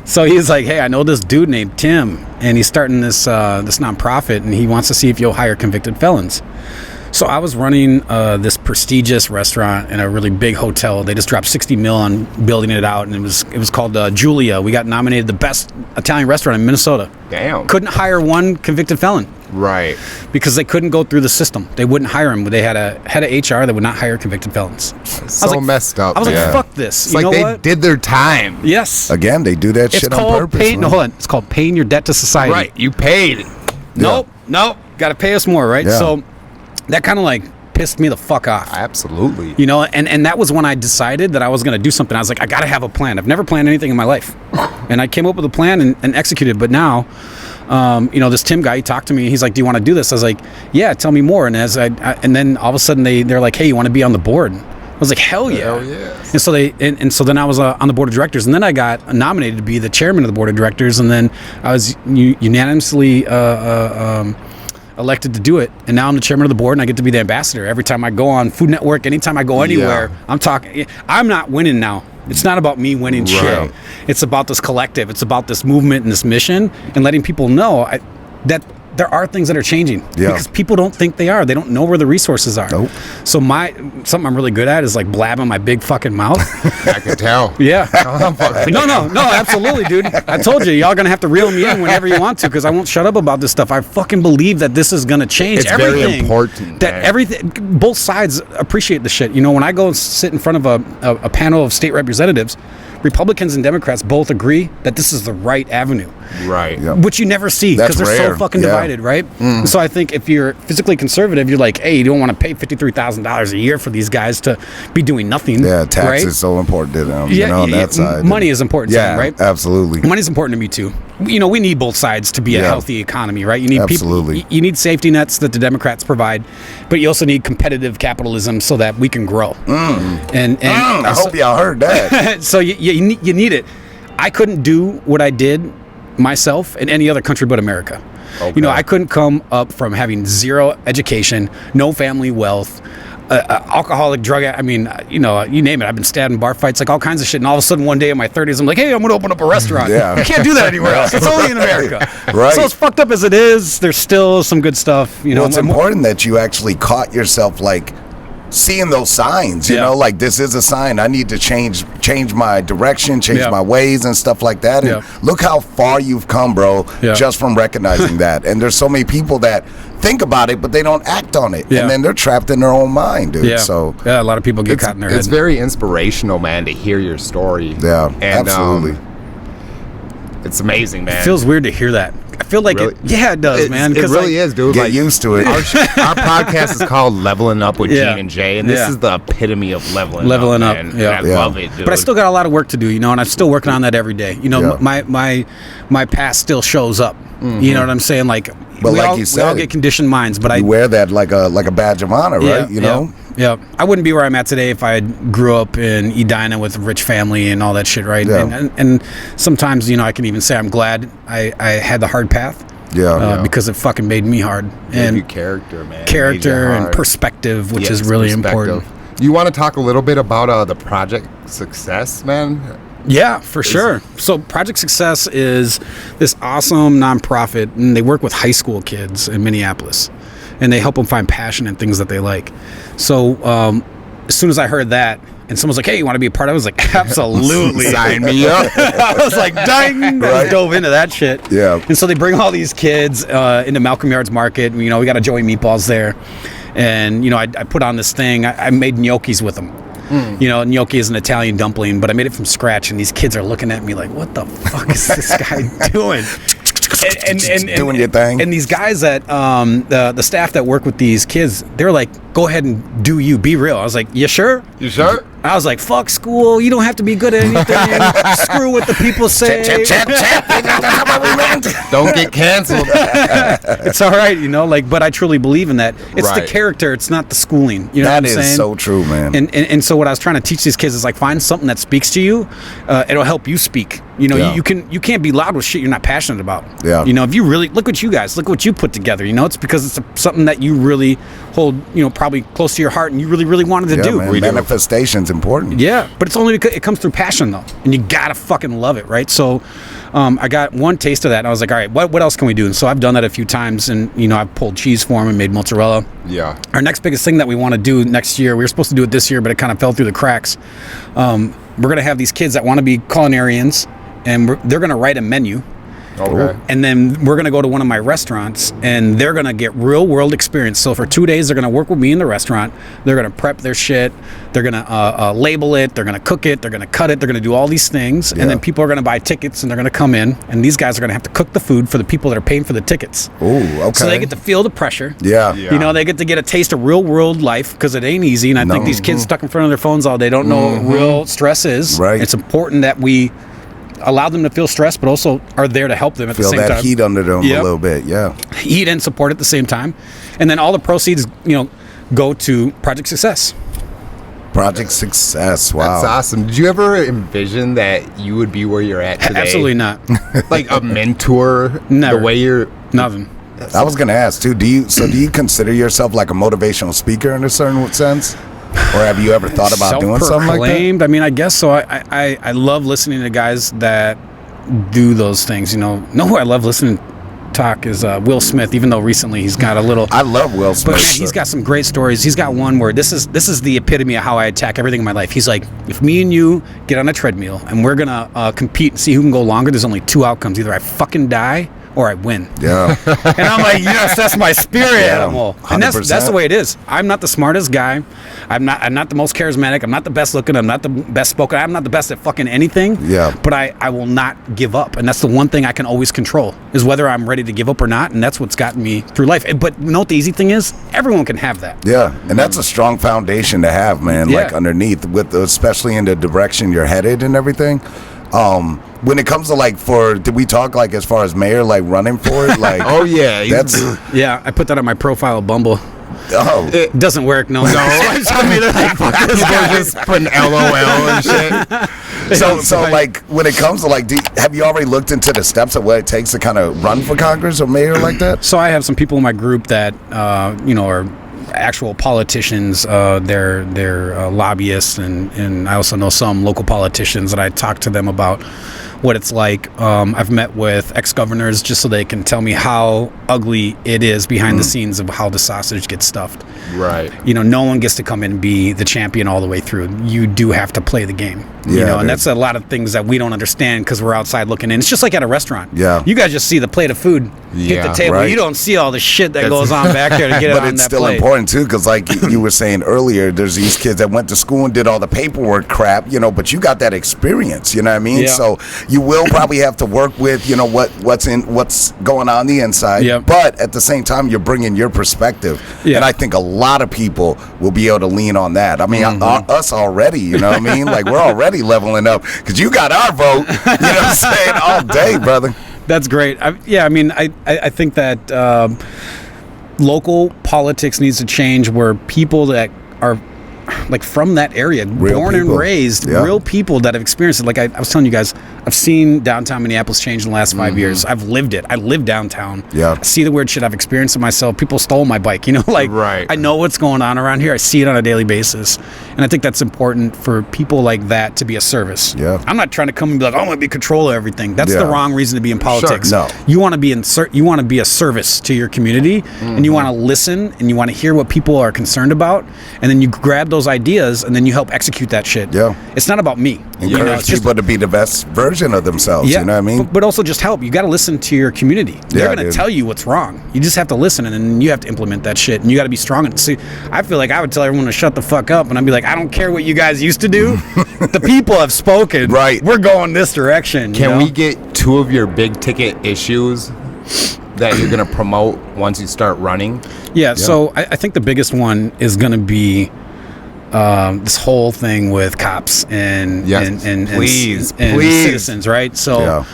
So he's like, hey, I know this dude named Tim, and he's starting this nonprofit, and he wants to see if you'll hire convicted felons. So I was running this prestigious restaurant in a really big hotel. They just dropped $60 million on building it out, and it was called Julia. We got nominated the best Italian restaurant in Minnesota. Damn. Couldn't hire one convicted felon. Right. Because they couldn't go through the system. They wouldn't hire him. They had a head of HR that would not hire convicted felons. So messed up. I was like, fuck this. It's like they did their time. Yes. Again, they do that shit on purpose. It's called paying your debt to society. Right. You paid. Nope. Got to pay us more, right? Yeah. So that kind of like pissed me the fuck off. Absolutely. And that was when I decided that I was going to do something. I was like, I got to have a plan. I've never planned anything in my life. And I came up with a plan and executed. But now, this Tim guy, he talked to me. He's like, do you want to do this? I was like, yeah, tell me more. And and then all of a sudden they're like, hey, you want to be on the board? I was like, hell yeah. Hell yes. And so so then I was on the board of directors, and then I got nominated to be the chairman of the board of directors, and then I was unanimously elected to do it, and now I'm the chairman of the board, and I get to be the ambassador. Every time I go on Food Network, anytime I go anywhere, I'm not winning now. It's not about me winning shit. It's about this collective. It's about this movement and this mission, and letting people know that there are things that are changing because people don't think they are. They don't know where the resources are. Nope. So something I'm really good at is like blabbing my big fucking mouth. I can tell. Yeah. No, absolutely, dude. I told you, y'all gonna have to reel me in whenever you want to, because I won't shut up about this stuff. I fucking believe that this is gonna change everything. Very important. That everything, both sides appreciate the shit. When I go and sit in front of a panel of state representatives, Republicans and Democrats both agree that this is the right avenue. Right. Yep. Which you never see because they're rare. so fucking divided, right? So I think if you're physically conservative, you're like, hey, you don't want to pay $53,000 a year for these guys to be doing nothing. Yeah, tax right? is so important to them, on that side. Money is important to them, right? Absolutely. Money's important to me too. We need both sides to be a healthy economy, right? You need absolutely. You need safety nets that the Democrats provide, but you also need competitive capitalism so that we can grow. And I hope y'all heard that. So you need it. I couldn't do what I did myself in any other country but America. Okay. I couldn't come up from having zero education, no family wealth, alcoholic, drug. I mean, you name it. I've been stabbed in bar fights, like all kinds of shit. And all of a sudden, one day in my 30s, I'm like, hey, I'm going to open up a restaurant. Yeah. You can't do that anywhere else. It's only in America. Right. So as fucked up as it is, there's still some good stuff. Well, it's important that you actually caught yourself like seeing those signs, you Yeah. know, like this is a sign. I need to change my direction, change Yeah. my ways and stuff like that. And Yeah. look how far you've come, bro, Yeah. just from recognizing that. And there's so many people that think about it, but they don't act on it. Yeah. And then they're trapped in their own mind, dude. Yeah. So yeah, a lot of people get caught in their head. It's very inspirational, man, to hear your story. yeah, And, absolutely. It's amazing, man. It feels weird to hear that. I feel like Really? it does, man. It 'cause, really like, is, dude. Get Like, used to it. our podcast is called Leveling Up with Yeah. Gene and Jay, and this Yeah. is the epitome of leveling up, man. yeah. And I Yeah. love it, dude. But I still got a lot of work to do, you know, and I'm still working on that every day. You know, Yeah. my past still shows up. You know what I'm saying? Like, But we like all, you we said, all get conditioned minds, but you wear that like a badge of honor, yeah, right? You know? Yeah. I wouldn't be where I'm at today if I grew up in Edina with a rich family and all that shit, right? Yeah. And sometimes, you know, I can even say I'm glad I had the hard path. Yeah. Because it fucking made me hard. Gave And you character, man. Made you character and hard. perspective, which Yes, is really perspective. important. You want to talk a little bit about the Project Success, man? Yeah, for sure. So Project Success is this awesome nonprofit, and they work with high school kids in Minneapolis, and they help them find passion in things that they like. So as soon as I heard that, and someone's like, "Hey, you want to be a part of it?" I was like, "Absolutely." Sign me up. I was like, "Dang!" I Right. dove into that shit. Yeah. And so they bring all these kids into Malcolm Yards Market. You know, we got a Joey Meatballs there, and you know, I put on this thing. I made gnocchis with them. You know, gnocchi is an Italian dumpling, but I made it from scratch, and these kids are looking at me like, "What the fuck is this guy doing?" And Doing your thing. And these guys that the staff that work with these kids, they're like, "Go ahead and do you, be real." I was like, "You sure?" You sure? I was like, "Fuck school. You don't have to be good at anything. Screw what the people say. Don't get canceled. It's all right, you know." Like, but I truly believe in that. It's the Right. character. It's not the schooling. You know That what I'm is saying? so true, man. And so what I was trying to teach these kids is like, find something that speaks to you. It'll help you speak. You know, Yeah. you can't be loud with shit you're not passionate about. Yeah. You know, if you really look what you put together. You know, it's because it's something that you really hold. You know, probably close to your heart, and you really wanted to Yeah, do. man. We do. Manifestation's important. Yeah, but it's only because it comes through passion, though, and you gotta fucking love it, right? So, I got one taste of that, and I was like, all right, what else can we do? And so I've done that a few times, and you know, I've pulled cheese for them and made mozzarella. Yeah. Our next biggest thing that we want to do next year, we were supposed to do it this year, but it kind of fell through the cracks. We're gonna have these kids that want to be culinarians, and they're gonna write a menu. Okay. And then we're going to go to one of my restaurants, and they're going to get real world experience. So for 2 days, they're going to work with me in the restaurant. They're going to prep their shit. They're going to label it. They're going to cook it. They're going to cut it. They're going to do all these things. Yeah. And then people are going to buy tickets, and they're going to come in. And these guys are going to have to cook the food for the people that are paying for the tickets. Ooh, okay. So they get to feel the pressure. Yeah. Yeah. You know, they get to get a taste of real world life, because it ain't easy. And I think No. these kids stuck in front of their phones all day don't know what real stress is. Right. It's important that we allow them to feel stress, but also are there to help them at Feel the same that time. heat under them Yep. a little bit. Yeah. Eat and support at the same time. And then all the proceeds, you know, go to Project Success. Project Success. Wow. That's awesome. Did you ever envision that you would be where you're at today? Absolutely not. Like a mentor? Never. The way you're... Nothing. I was gonna ask too. Do you consider yourself like a motivational speaker in a certain sense, or have you ever thought about doing something like that? Self-proclaimed. I mean, I guess so. I love listening to guys that do those things. You know who I love listening to talk is Will Smith. Even though recently he's got a little. I love Will Smith. But man, he's got some great stories. He's got one where this is the epitome of how I attack everything in my life. He's like, if me and you get on a treadmill and we're gonna compete and see who can go longer, there's only two outcomes: either I fucking die or I win. Yeah. And I'm like, yes, that's my spirit animal. And that's 100%. the way it is. I'm not the smartest guy. I'm not the most charismatic. I'm not the best looking. I'm not the best spoken. I'm not the best at fucking anything. Yeah. But I will not give up. And that's the one thing I can always control, is whether I'm ready to give up or not. And that's what's gotten me through life. But you know what the easy thing is? Everyone can have that. Yeah, and that's a strong foundation to have, man. Yeah. Like underneath, with especially in the direction you're headed and everything. When it comes to like, did we talk like as far as mayor, like running for it? Like, Oh, yeah. that's Yeah, I put that on my profile of Bumble. It doesn't work, no. People are just putting LOL and shit. so like when it comes to like, have you already looked into the steps of what it takes to kind of run for Congress or mayor like that? So I have some people in my group that are actual politicians. They're lobbyists, and I also know some local politicians that I talk to them about what it's like. I've met with ex-governors just so they can tell me how ugly it is behind the scenes of how the sausage gets stuffed. Right. You know, no one gets to come in and be the champion all the way through. You do have to play the game. You know, and that's a lot of things that we don't understand because we're outside looking in. It's just like at a restaurant. Yeah. You guys just see the plate of food hit the table. Right. You don't see all the shit that goes on back there to get it on that plate. But it's still important too, because like you were saying earlier, there's these kids that went to school and did all the paperwork crap, you know, but you got that experience, you know what I mean? Yeah. So you will probably have to work with, you know, what's going on the inside. Yep. But at the same time, you're bringing your perspective. Yeah. And I think a lot of people will be able to lean on that. I mean, us already, you know what I mean? Like, we're already leveling up because you got our vote, you know what I'm saying, all day, brother. That's great. I think that local politics needs to change where people that are like from that area, born and raised, real people that have experienced it. Like I was telling you guys, I've seen downtown Minneapolis change in the last 5 years. I've lived it. I live downtown. Yeah. I see the weird shit. I've experienced it myself. People stole my bike, you know, like I know what's going on around here. I see it on a daily basis. And I think that's important for people like that to be a service. Yeah. I'm not trying to come and be like, oh, I'm going to be control of everything. That's the wrong reason to be in politics. Sure, no. You want to be you want to be a service to your community, and you want to listen, and you want to hear what people are concerned about, and then you grab those ideas and then you help execute that shit. Yeah. It's not about me. Encourage people to be the best version of themselves, you know what I mean? But also just help. You got to listen to your community. They're going to tell you what's wrong. You just have to listen, and then you have to implement that shit, and you got to be strong. And see, I feel like I would tell everyone to shut the fuck up, and I'd be like, I don't care what you guys used to do. The people have spoken. Right. We're going this direction. Can we get two of your big ticket issues that you're going to promote once you start running? Yeah. So I think the biggest one is going to be this whole thing with cops and citizens, right? So,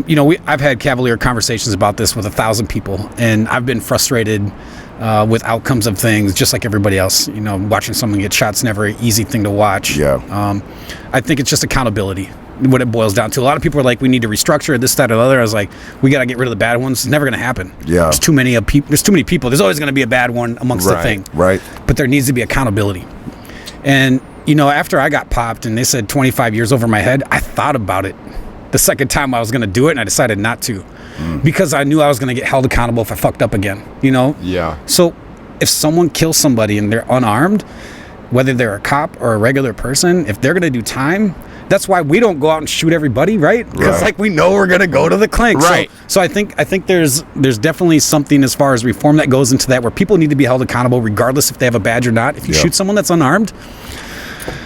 you know, I've had cavalier conversations about this with 1,000 people, and I've been frustrated with outcomes of things, just like everybody else. You know, watching someone get shot's never an easy thing to watch. Yeah. I think it's just accountability. What it boils down to. A lot of people are like, we need to restructure this, that, or the other. I was like, we got to get rid of the bad ones. It's never going to happen. Yeah. There's too many people. There's always going to be a bad one amongst the thing. Right. But there needs to be accountability. And, you know, after I got popped and they said 25 years over my head, I thought about it the second time I was going to do it, and I decided not to because I knew I was going to get held accountable if I fucked up again, you know? Yeah. So if someone kills somebody and they're unarmed, whether they're a cop or a regular person, if they're going to do time, that's why we don't go out and shoot everybody, right? Because like we know we're gonna go to the clink, right? So I think there's definitely something as far as reform that goes into that, where people need to be held accountable regardless if they have a badge or not. If you shoot someone that's unarmed,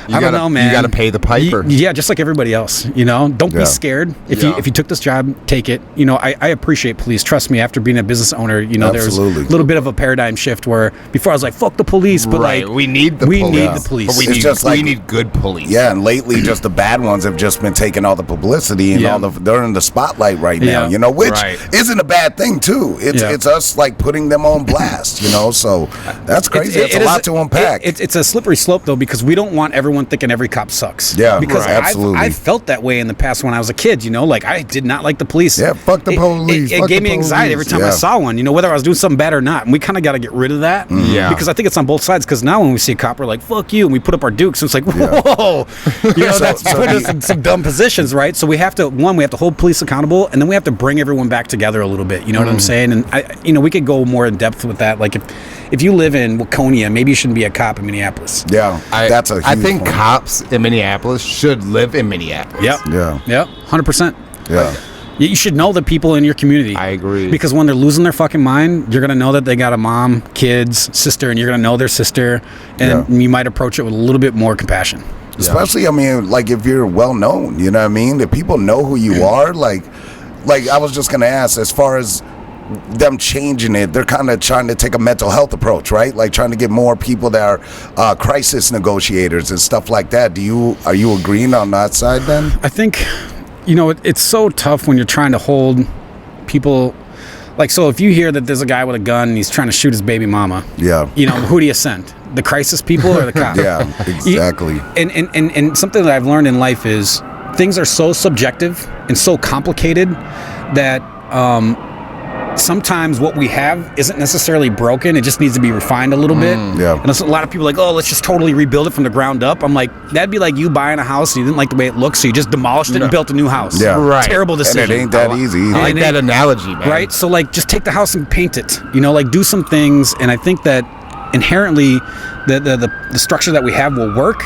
I don't know, man. You got to pay the piper. Yeah, just like everybody else, you know. Don't be scared. If you took this job, take it. You know, I appreciate police. Trust me, after being a business owner, you know, there's a little bit of a paradigm shift where before I was like, fuck the police, but like we need the police. But we need good police. Yeah, and lately just the bad ones have just been taking all the publicity and they're in the spotlight right now, you know, which isn't a bad thing too. It's us like putting them on blast, you know. So that's crazy. It's a lot to unpack. It's a slippery slope though, because we don't want everyone thinking every cop sucks. Yeah, because absolutely. I felt that way in the past when I was a kid. You know, like I did not like the police. Yeah, fuck the police. It gave me anxiety every time I saw one. You know, whether I was doing something bad or not. And we kind of got to get rid of that. Yeah, because I think it's on both sides. Because now when we see a cop, we're like, "Fuck you," and we put up our dukes. And it's like, "Whoa," you know, that's put us in some dumb positions, right? So we have to hold police accountable, and then we have to bring everyone back together a little bit. You know what I'm saying? And we could go more in depth with that. Like if you live in Waconia, maybe you shouldn't be a cop in Minneapolis. Yeah, that's a huge I think point. cops in Minneapolis should live in Minneapolis. Yep. Yeah. Yep. 100%. Yeah. You should know the people in your community. I agree. Because when they're losing their fucking mind, you're going to know that they got a mom, kids, sister, and you're going to know their sister, and you might approach it with a little bit more compassion. Especially, I mean, like if you're well known, you know what I mean? If people know who you are, like I was just going to ask, as far as them changing it, they're kind of trying to take a mental health approach, right? Like trying to get more people that are crisis negotiators and stuff like that. Are you agreeing on that side then? I think, you know, it's so tough when you're trying to hold people. Like, so if you hear that there's a guy with a gun and he's trying to shoot his baby mama, you know, who do you send? The crisis people or the cops? Yeah, exactly. And something that I've learned in life is things are so subjective and so complicated that sometimes what we have isn't necessarily broken. It just needs to be refined a little bit. Yeah. And a lot of people are like, oh, let's just totally rebuild it from the ground up. I'm like, that'd be like you buying a house and you didn't like the way it looks, so you just demolished it and built a new house. Yeah. Right. Terrible decision. And it ain't that easy either. I like that analogy, man. Right? So, like, just take the house and paint it. You know, like, do some things. And I think that inherently the structure that we have will work.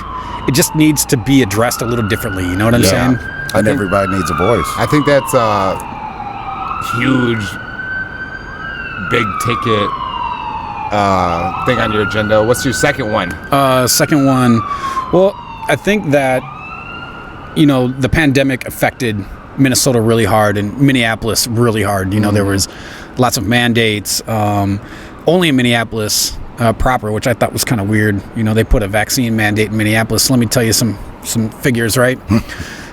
It just needs to be addressed a little differently. You know what I'm saying? And everybody needs a voice. I think that's a huge, big ticket thing on your agenda. What's your second one? Second one, well, I think that, you know, the pandemic affected Minnesota really hard and Minneapolis really hard. You know, there was lots of mandates, only in Minneapolis proper, which I thought was kind of weird. You know, they put a vaccine mandate in Minneapolis. Let me tell you some figures, right?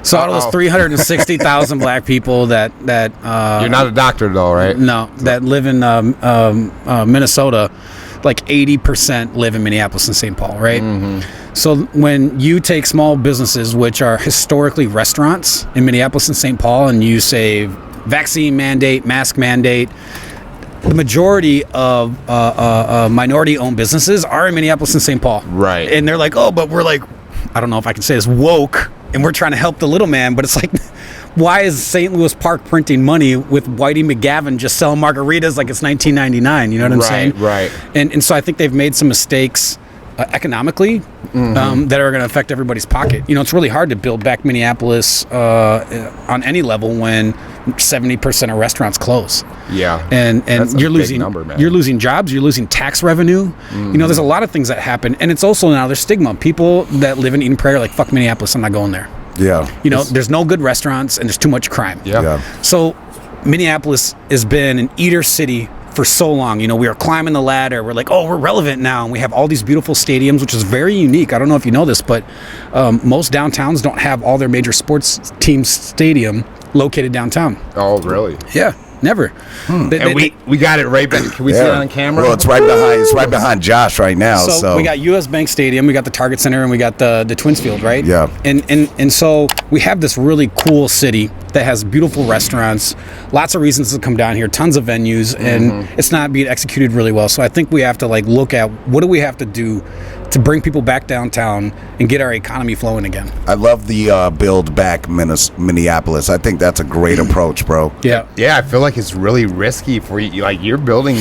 So out of those 360,000 black people that You're not a doctor though, right? No, that live in Minnesota, like 80% live in Minneapolis and St. Paul, right? So when you take small businesses, which are historically restaurants in Minneapolis and St. Paul, and you say vaccine mandate, mask mandate, the majority of minority-owned businesses are in Minneapolis and St. Paul. Right. And they're like, oh, but we're like, I don't know if I can say this, woke, and we're trying to help the little man, but it's like, why is St. Louis Park printing money with Whitey McGavin just selling margaritas like it's 1999? You know what I'm saying? Right. And so I think they've made some mistakes economically that are going to affect everybody's pocket. You know, it's really hard to build back Minneapolis on any level when 70% of restaurants close. Yeah. And That's a you're big losing number, man. you're losing jobs, you're losing tax revenue. You know, there's a lot of things that happen, and it's also now there's stigma. People that live in Eden Prairie are like, fuck Minneapolis, I'm not going there. Yeah. You know, there's no good restaurants and there's too much crime. Yeah. So Minneapolis has been an eater city for so long. You know, we are climbing the ladder. We're like, oh, we're relevant now. And we have all these beautiful stadiums, which is very unique. I don't know if you know this, but most downtowns don't have all their major sports teams' stadium located downtown. Oh, really? Yeah, never. And we got it right back. Can we see it on camera? Well, it's right behind Josh right now. So we got US Bank Stadium, we got the Target Center, and we got the Twins Field, right? Yeah. And so we have this really cool city that has beautiful restaurants, lots of reasons to come down here, tons of venues, and it's not being executed really well. So I think we have to like look at what do we have to do to bring people back downtown and get our economy flowing again. I love the build back Minneapolis. I think that's a great approach, bro. Yeah. Yeah, I feel like it's really risky for you. Like, you're building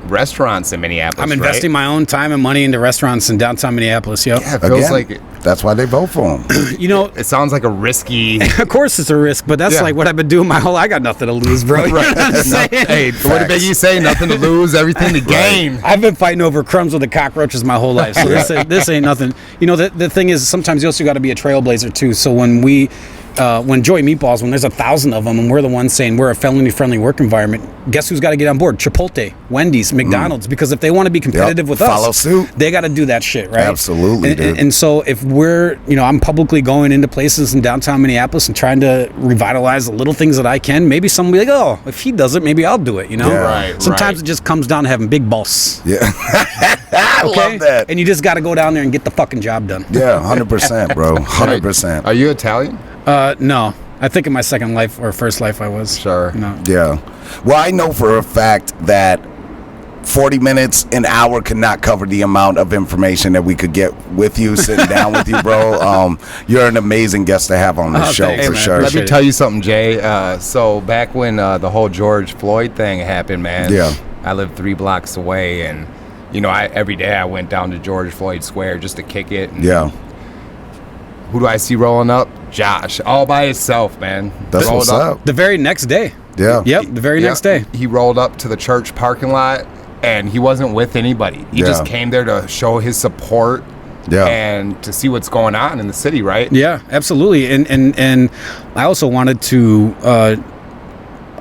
restaurants in Minneapolis, I'm investing my own time and money into restaurants in downtown Minneapolis. Yep. Yeah, it feels Again, like that's why they vote for him. You know, it sounds like a risky. of course it's a risk, but that's like what I've been doing my whole. I got nothing to lose, bro. You know what I'm saying? Hey, what did Biggie say? Nothing to lose, everything to gain. I've been fighting over crumbs with the cockroaches my whole life, so this ain't nothing. You know, the thing is, sometimes you also got to be a trailblazer too. So when Joy Meatballs, when there's 1,000 of them, and we're the ones saying we're a felony-friendly work environment, guess who's got to get on board? Chipotle, Wendy's, McDonald's, because if they want to be competitive with us, follow suit. They got to do that shit, right? Absolutely, dude. And so if we're, you know, I'm publicly going into places in downtown Minneapolis and trying to revitalize the little things that I can, maybe someone will be like, oh, if he does it, maybe I'll do it, you know? Yeah. Right, Sometimes it just comes down to having big balls. Yeah. I love that. And you just got to go down there and get the fucking job done. Yeah, 100%, bro. 100%. Are you Italian? No. I think in my second life or first life I was. Sure. No. Yeah. Well, I know for a fact that 40 minutes, an hour could not cover the amount of information that we could get with you, sitting down with you, bro. You're an amazing guest to have on the show, thanks, for man. sure. Let me tell you something, Jay. So back when the whole George Floyd thing happened, man, Yeah. I lived 3 blocks away, and you know, every day I went down to George Floyd Square just to kick it. And Yeah. who do I see rolling up? Josh, all by himself, man. That's Rolled what's up. The very next day. Yeah. Yep, the very next day. He rolled up to the church parking lot, and he wasn't with anybody. He just came there to show his support. Yeah. And to see what's going on in the city, right? Yeah, absolutely. And I also wanted to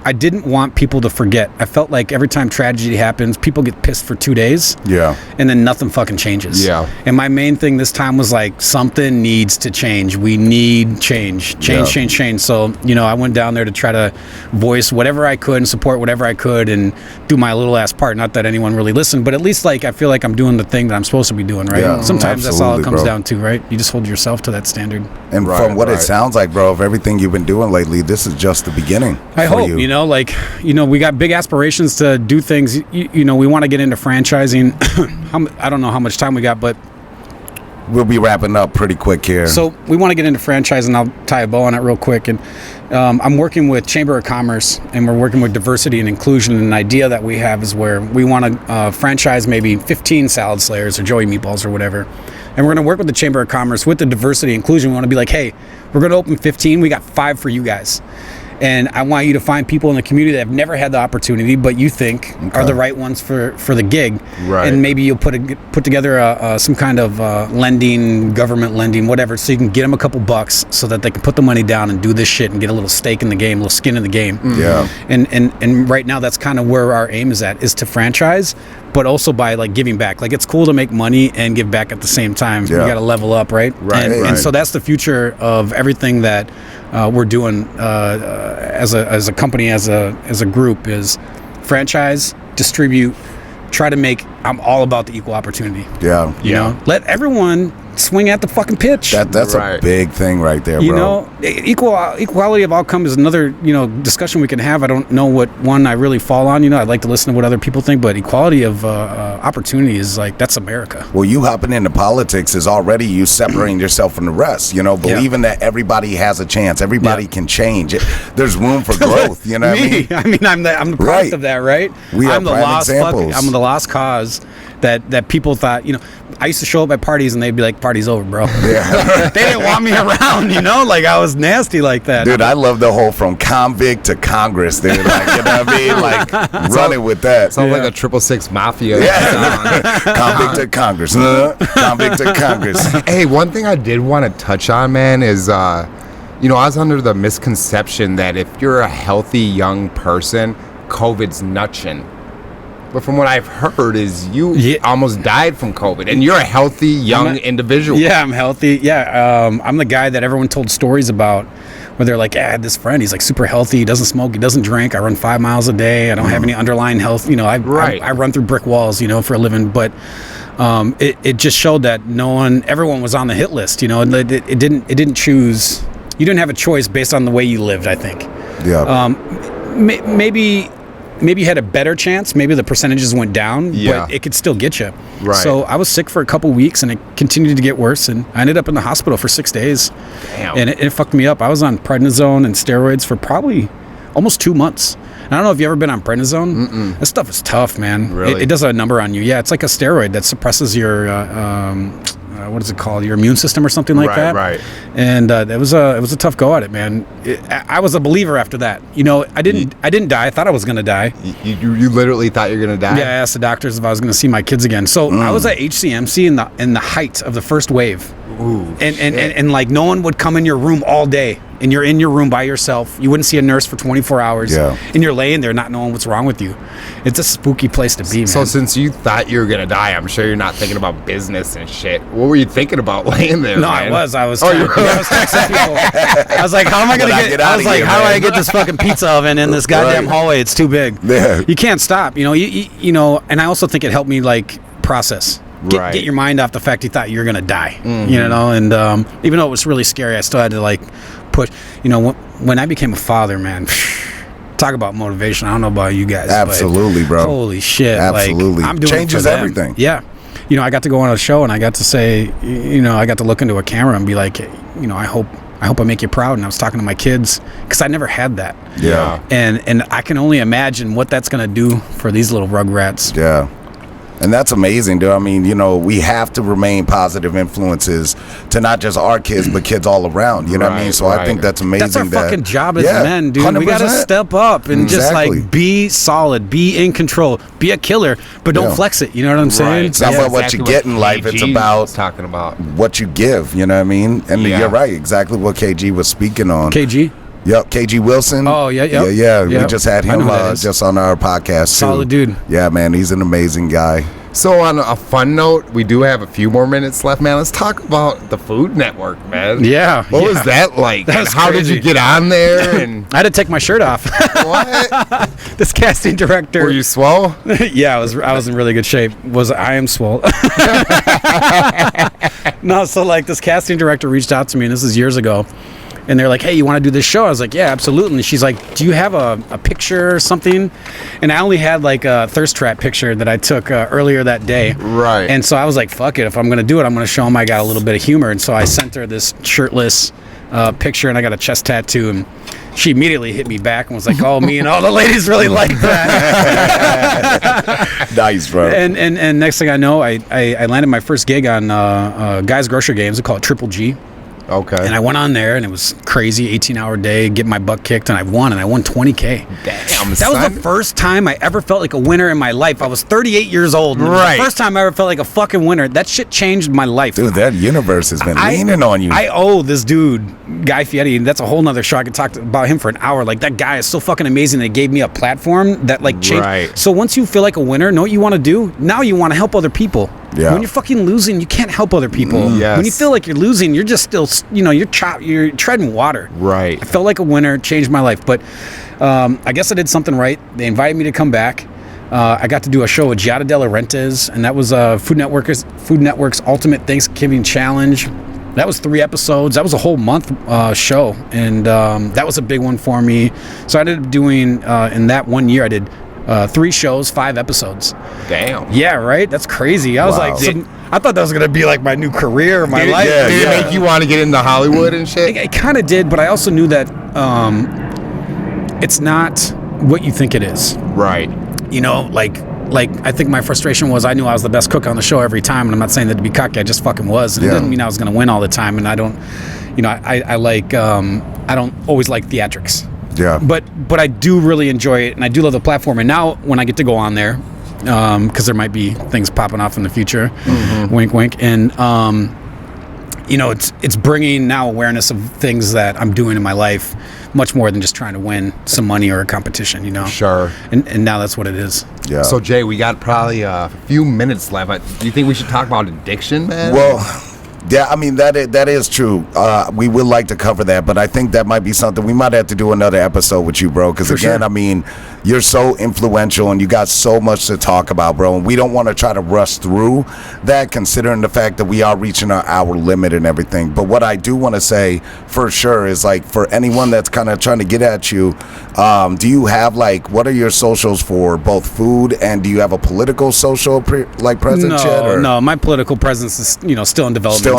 I didn't want people to forget. I felt like every time tragedy happens, people get pissed for 2 days. Yeah. And then nothing fucking changes. Yeah. And my main thing this time was like, something needs to change. We need change. Change. So, you know, I went down there to try to voice whatever I could and support whatever I could and do my little ass part. Not that anyone really listened, but at least like I feel like I'm doing the thing that I'm supposed to be doing, right? Yeah, Sometimes that's all it comes bro. down to, right? You just hold yourself to that standard. And Right, from what it right. sounds like, bro, of everything you've been doing lately, this is just the beginning. I for hope, you. you know, like, you know, we got big aspirations to do things. You know, we want to get into franchising. I don't know how much time we got, but we'll be wrapping up pretty quick here. So we want to get into franchising. I'll tie a bow on it real quick. And I'm working with Chamber of Commerce, and we're working with diversity and inclusion. And an idea that we have is where we want to franchise maybe 15 Salad Slayers or Joey Meatballs or whatever. And we're going to work with the Chamber of Commerce with the diversity and inclusion. We want to be like, hey, we're going to open 15. We got 5 for you guys. And I want you to find people in the community that have never had the opportunity, but you think are the right ones for the gig. Right. And maybe you'll put together some kind of lending, government lending, whatever, so you can get them a couple bucks so that they can put the money down and do this shit and get a little stake in the game, a little skin in the game. Yeah. And right now that's kind of where our aim is at, is to franchise, but also by like giving back. Like, it's cool to make money and give back at the same time. Yeah. You got to level up, right? Right. And so that's the future of everything that we're doing as a company, as a group, is franchise, distribute, try to make. I'm all about the equal opportunity. Yeah. You know, let everyone swing at the fucking pitch. That's a big thing right there, bro. You know, equality of outcome is another, discussion we can have. I don't know what one I really fall on. You know, I'd like to listen to what other people think, but equality of opportunity is like, that's America. Well, you hopping into politics is already you separating yourself from the rest, believing that everybody has a chance, everybody can change. There's room for growth, you know what I mean? I mean, I'm the product of that, right? I'm the lost examples. I'm the lost cause that people thought, I used to show up at parties and they'd be like, party's over, bro. Yeah. They didn't want me around, like I was nasty like that. Dude, I love the whole from convict to Congress, dude. Like, you know what I mean? Like, running with that. Sounds like a 666 Mafia song. Convict to Congress. Convict to Congress. Hey, one thing I did want to touch on, man, is, I was under the misconception that if you're a healthy young person, COVID's nutchin'. But from what I've heard is you almost died from COVID, and you're a healthy young individual. Yeah, I'm healthy. Yeah, I'm the guy that everyone told stories about, where they're like, I had this friend, he's like super healthy, he doesn't smoke, he doesn't drink, I run 5 miles a day, I don't have any underlying health, I run through brick walls, for a living, but it just showed that everyone was on the hit list, it didn't choose, you didn't have a choice based on the way you lived, I think. Yeah. Maybe you had a better chance. Maybe the percentages went down, but it could still get you. Right. So I was sick for a couple weeks, and it continued to get worse, and I ended up in the hospital for 6 days. Damn. And it fucked me up. I was on prednisone and steroids for probably almost 2 months. And I don't know if you've ever been on prednisone. Mm-mm. This stuff is tough, man. Really? It does a number on you. Yeah, it's like a steroid that suppresses your what is it called? Your immune system or something like that. Right. And it was a tough go at it, man. I was a believer after that. I didn't die. I thought I was gonna die. You literally thought you were gonna die? Yeah, I asked the doctors if I was gonna see my kids again. So I was at HCMC in the height of the first wave. Ooh, and like no one would come in your room all day, and you're in your room by yourself. You wouldn't see a nurse for 24 hours. Yeah. And you're laying there not knowing what's wrong with you. It's a spooky place to be, man. So since you thought you were gonna die, I'm sure you're not thinking about business and shit. What were you thinking about laying there? No, man? I was texting people. I was like, how am I gonna get out of here, how do man? I get this fucking pizza oven in this goddamn hallway? It's too big. Yeah. You can't stop. And I also think it helped me like process. Get your mind off the fact you thought you were gonna die. Mm-hmm. And even though it was really scary, I still had to like push. When I became a father, man. Talk about motivation. I don't know about you guys. Absolutely, bro. Holy shit. Absolutely. Like, I'm doing Changes it for them. everything. Yeah. I got to go on a show and I got to say, I got to look into a camera and be like, I hope I make you proud. And I was talking to my kids because I never had that. Yeah. And I can only imagine what that's going to do for these little rugrats. Yeah. And that's amazing, dude. I mean, we have to remain positive influences to not just our kids, but kids all around. You know what I mean? So I think that's amazing. That's our fucking job as men, dude. 100%. We got to step up and just like be solid, be in control, be a killer, but don't flex it. You know what I'm saying? It's not about what you get in life. It's about talking about what you give. You know what I mean? And you're right. Exactly what KG was speaking on. KG? Yep, KG Wilson. Oh, yeah. Yeah. We just had him just on our podcast, too. Solid dude. Yeah, man, he's an amazing guy. So on a fun note, we do have a few more minutes left, man. Let's talk about the Food Network, man. Yeah. What was that like? That was how crazy. did you get on there? And I had to take my shirt off. what? This casting director. Were you swole? Yeah, I was in really good shape. I am swole. No, so like this casting director reached out to me, and this is years ago. And they're like, hey, you want to do this show? I was like, yeah, absolutely. And she's like, do you have a picture or something? And I only had like a thirst trap picture that I took earlier that day. Right. And so I was like, fuck it. If I'm going to do it, I'm going to show them I got a little bit of humor. And so I sent her this shirtless picture, and I got a chest tattoo. And she immediately hit me back and was like, oh, me and all the ladies really like that. Nice, bro. And next thing I know, I landed my first gig on Guys Grocery Games. They call it Triple G. Okay. And I went on there, and it was crazy, 18-hour day, get my butt kicked, and I won $20K. Damn, that was the first time I ever felt like a winner in my life. I was 38 years old. And right. It was the first time I ever felt like a fucking winner. That shit changed my life. Dude, that universe has been leaning on you. I owe this dude, Guy Fieri, and that's a whole nother show. I could talk about him for an hour. Like, that guy is so fucking amazing. They gave me a platform that, like, changed. Right. So once you feel like a winner, know what you want to do? Now you want to help other people. Yeah. When you're fucking losing, you can't help other people. Yes. When you feel like you're losing, you're just still, you're treading water. Right. I felt like a winner, changed my life. But I guess I did something right. They invited me to come back. I got to do a show with Giada De Laurentiis, and that was Food Network's Ultimate Thanksgiving Challenge. That was 3 episodes. That was a whole month show, and that was a big one for me. So I ended up doing, in that 1 year, I did 3 shows, 5 episodes. Damn. Yeah, right? That's crazy. I was like, I thought that was going to be like my new career, my life. Did it make you want to get into Hollywood and shit? It kind of did, but I also knew that it's not what you think it is. Right. You know, like I think my frustration was I knew I was the best cook on the show every time, and I'm not saying that to be cocky, I just fucking was. And it doesn't mean I was going to win all the time, and I don't, I don't always like theatrics. Yeah. But I do really enjoy it, and I do love the platform. And now when I get to go on there, because there might be things popping off in the future, wink, wink, and it's bringing now awareness of things that I'm doing in my life, much more than just trying to win some money or a competition. Sure. And now that's what it is. Yeah. So Jay, we got probably a few minutes left. Do you think we should talk about addiction, man? Well. Yeah, I mean, that is true. We would like to cover that, but I think that might be something we might have to do another episode with you, bro. Because again, sure. I mean, you're so influential and you got so much to talk about, bro. And we don't want to try to rush through that, considering the fact that we are reaching our hour limit and everything. But what I do want to say for sure is, like, for anyone that's kind of trying to get at you, do you have, like, what are your socials for both food, and do you have a political social presence yet? Or? No, my political presence is still in development.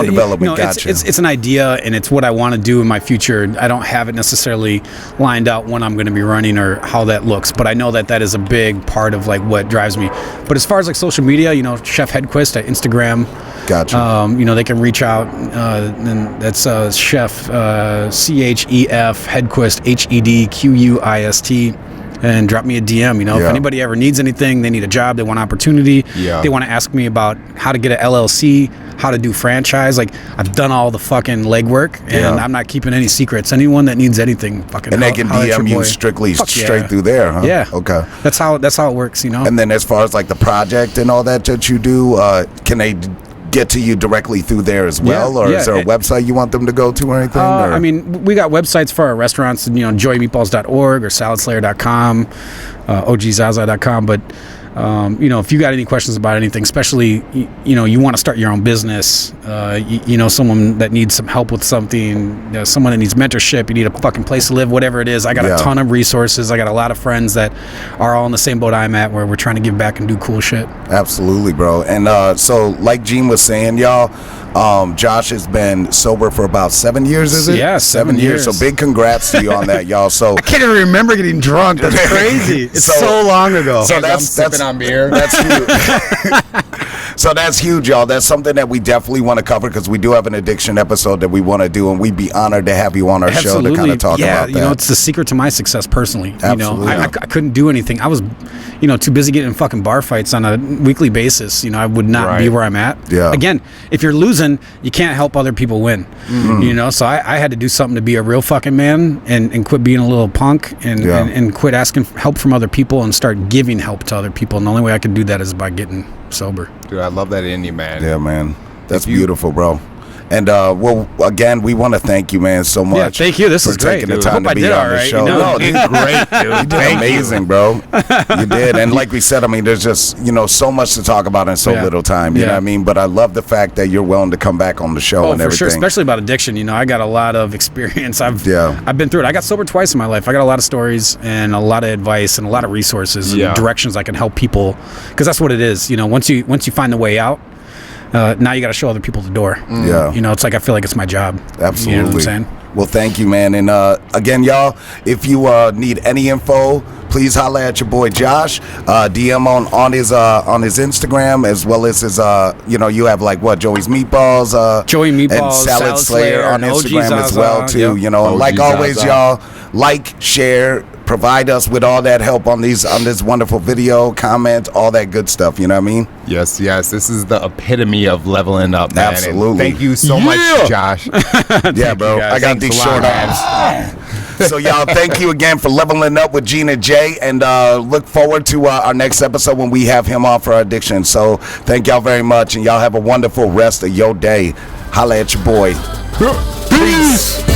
Gotcha. It's an idea, and it's what I want to do in my future. I don't have it necessarily lined out when I'm going to be running or how that looks, but I know that is a big part of like what drives me. But as far as like social media, Chef Hedquist at Instagram. Gotcha. They can reach out, and that's Chef CHEF Hedquist HEDQUIST. And drop me a DM, if anybody ever needs anything, they need a job, they want opportunity, they want to ask me about how to get an LLC, how to do franchise. Like, I've done all the fucking legwork, and I'm not keeping any secrets. Anyone that needs anything, fucking. And they can DM you straight through there, huh? Yeah. Okay. That's how it works, And then as far as like the project and all that you do, can they get to you directly through there as well, or is there a website you want them to go to or anything? I mean, we got websites for our restaurants, joymeatballs.org or saladslayer.com, ogzaza.com, but if you got any questions about anything, especially you want to start your own business, someone that needs some help with something, someone that needs mentorship, you need a fucking place to live, whatever it is, I got a ton of resources. I got a lot of friends that are all in the same boat I'm at, where we're trying to give back and do cool shit. Absolutely, bro. And so like Gene was saying, y'all, Josh has been sober for about 7 years, is it? Yeah, 7 years. So big congrats to you on that, y'all. So I can't even remember getting drunk. That's crazy. It's so long ago. So that's sipping on beer. That's huge. So that's huge, y'all. That's something that we definitely want to cover, because we do have an addiction episode that we want to do, and we'd be honored to have you on our show to kind of talk about that. It's the secret to my success personally. Absolutely. I couldn't do anything. I was, too busy getting in fucking bar fights on a weekly basis. I would not be where I'm at. Yeah. Again, if you're losing, you can't help other people win. Mm-hmm. So I had to do something to be a real fucking man and quit being a little punk and quit asking help from other people and start giving help to other people. And the only way I could do that is by getting sober. Dude, I love that in you, man. Yeah, man. That's beautiful, bro. And well, again, we want to thank you, man, so much. Thank you. This is great. Taking the time to be on the show. No, this is great, dude. You did amazing, bro. You did. And like we said, I mean, there's just, so much to talk about in so little time. You know what I mean? But I love the fact that you're willing to come back on the show and everything. For sure, especially about addiction. I got a lot of experience. I've been through it. I got sober twice in my life. I got a lot of stories and a lot of advice and a lot of resources and directions I can help people, because that's what it is. Once you find the way out, now you got to show other people the door. It's like I feel like it's my job. Absolutely. You know what I'm saying? Well, thank you, man. And again, y'all, if you need any info, please holla at your boy Josh. DM on his Instagram, as well as his you have like Joey's Meatballs, Joey Meatballs, and Salad Slayer on Instagram ZAZA, as well too. And like always, y'all, like, share, provide us with all that help on this wonderful video, comment, all that good stuff. You know what I mean? Yes. This is the epitome of leveling up, man. Absolutely. And thank you so much, Josh. Yeah, bro. I got these short arms. So y'all, thank you again for leveling up with Gina J, and look forward to our next episode when we have him on for addiction. So thank y'all very much, and y'all have a wonderful rest of your day. Holla at your boy. Peace.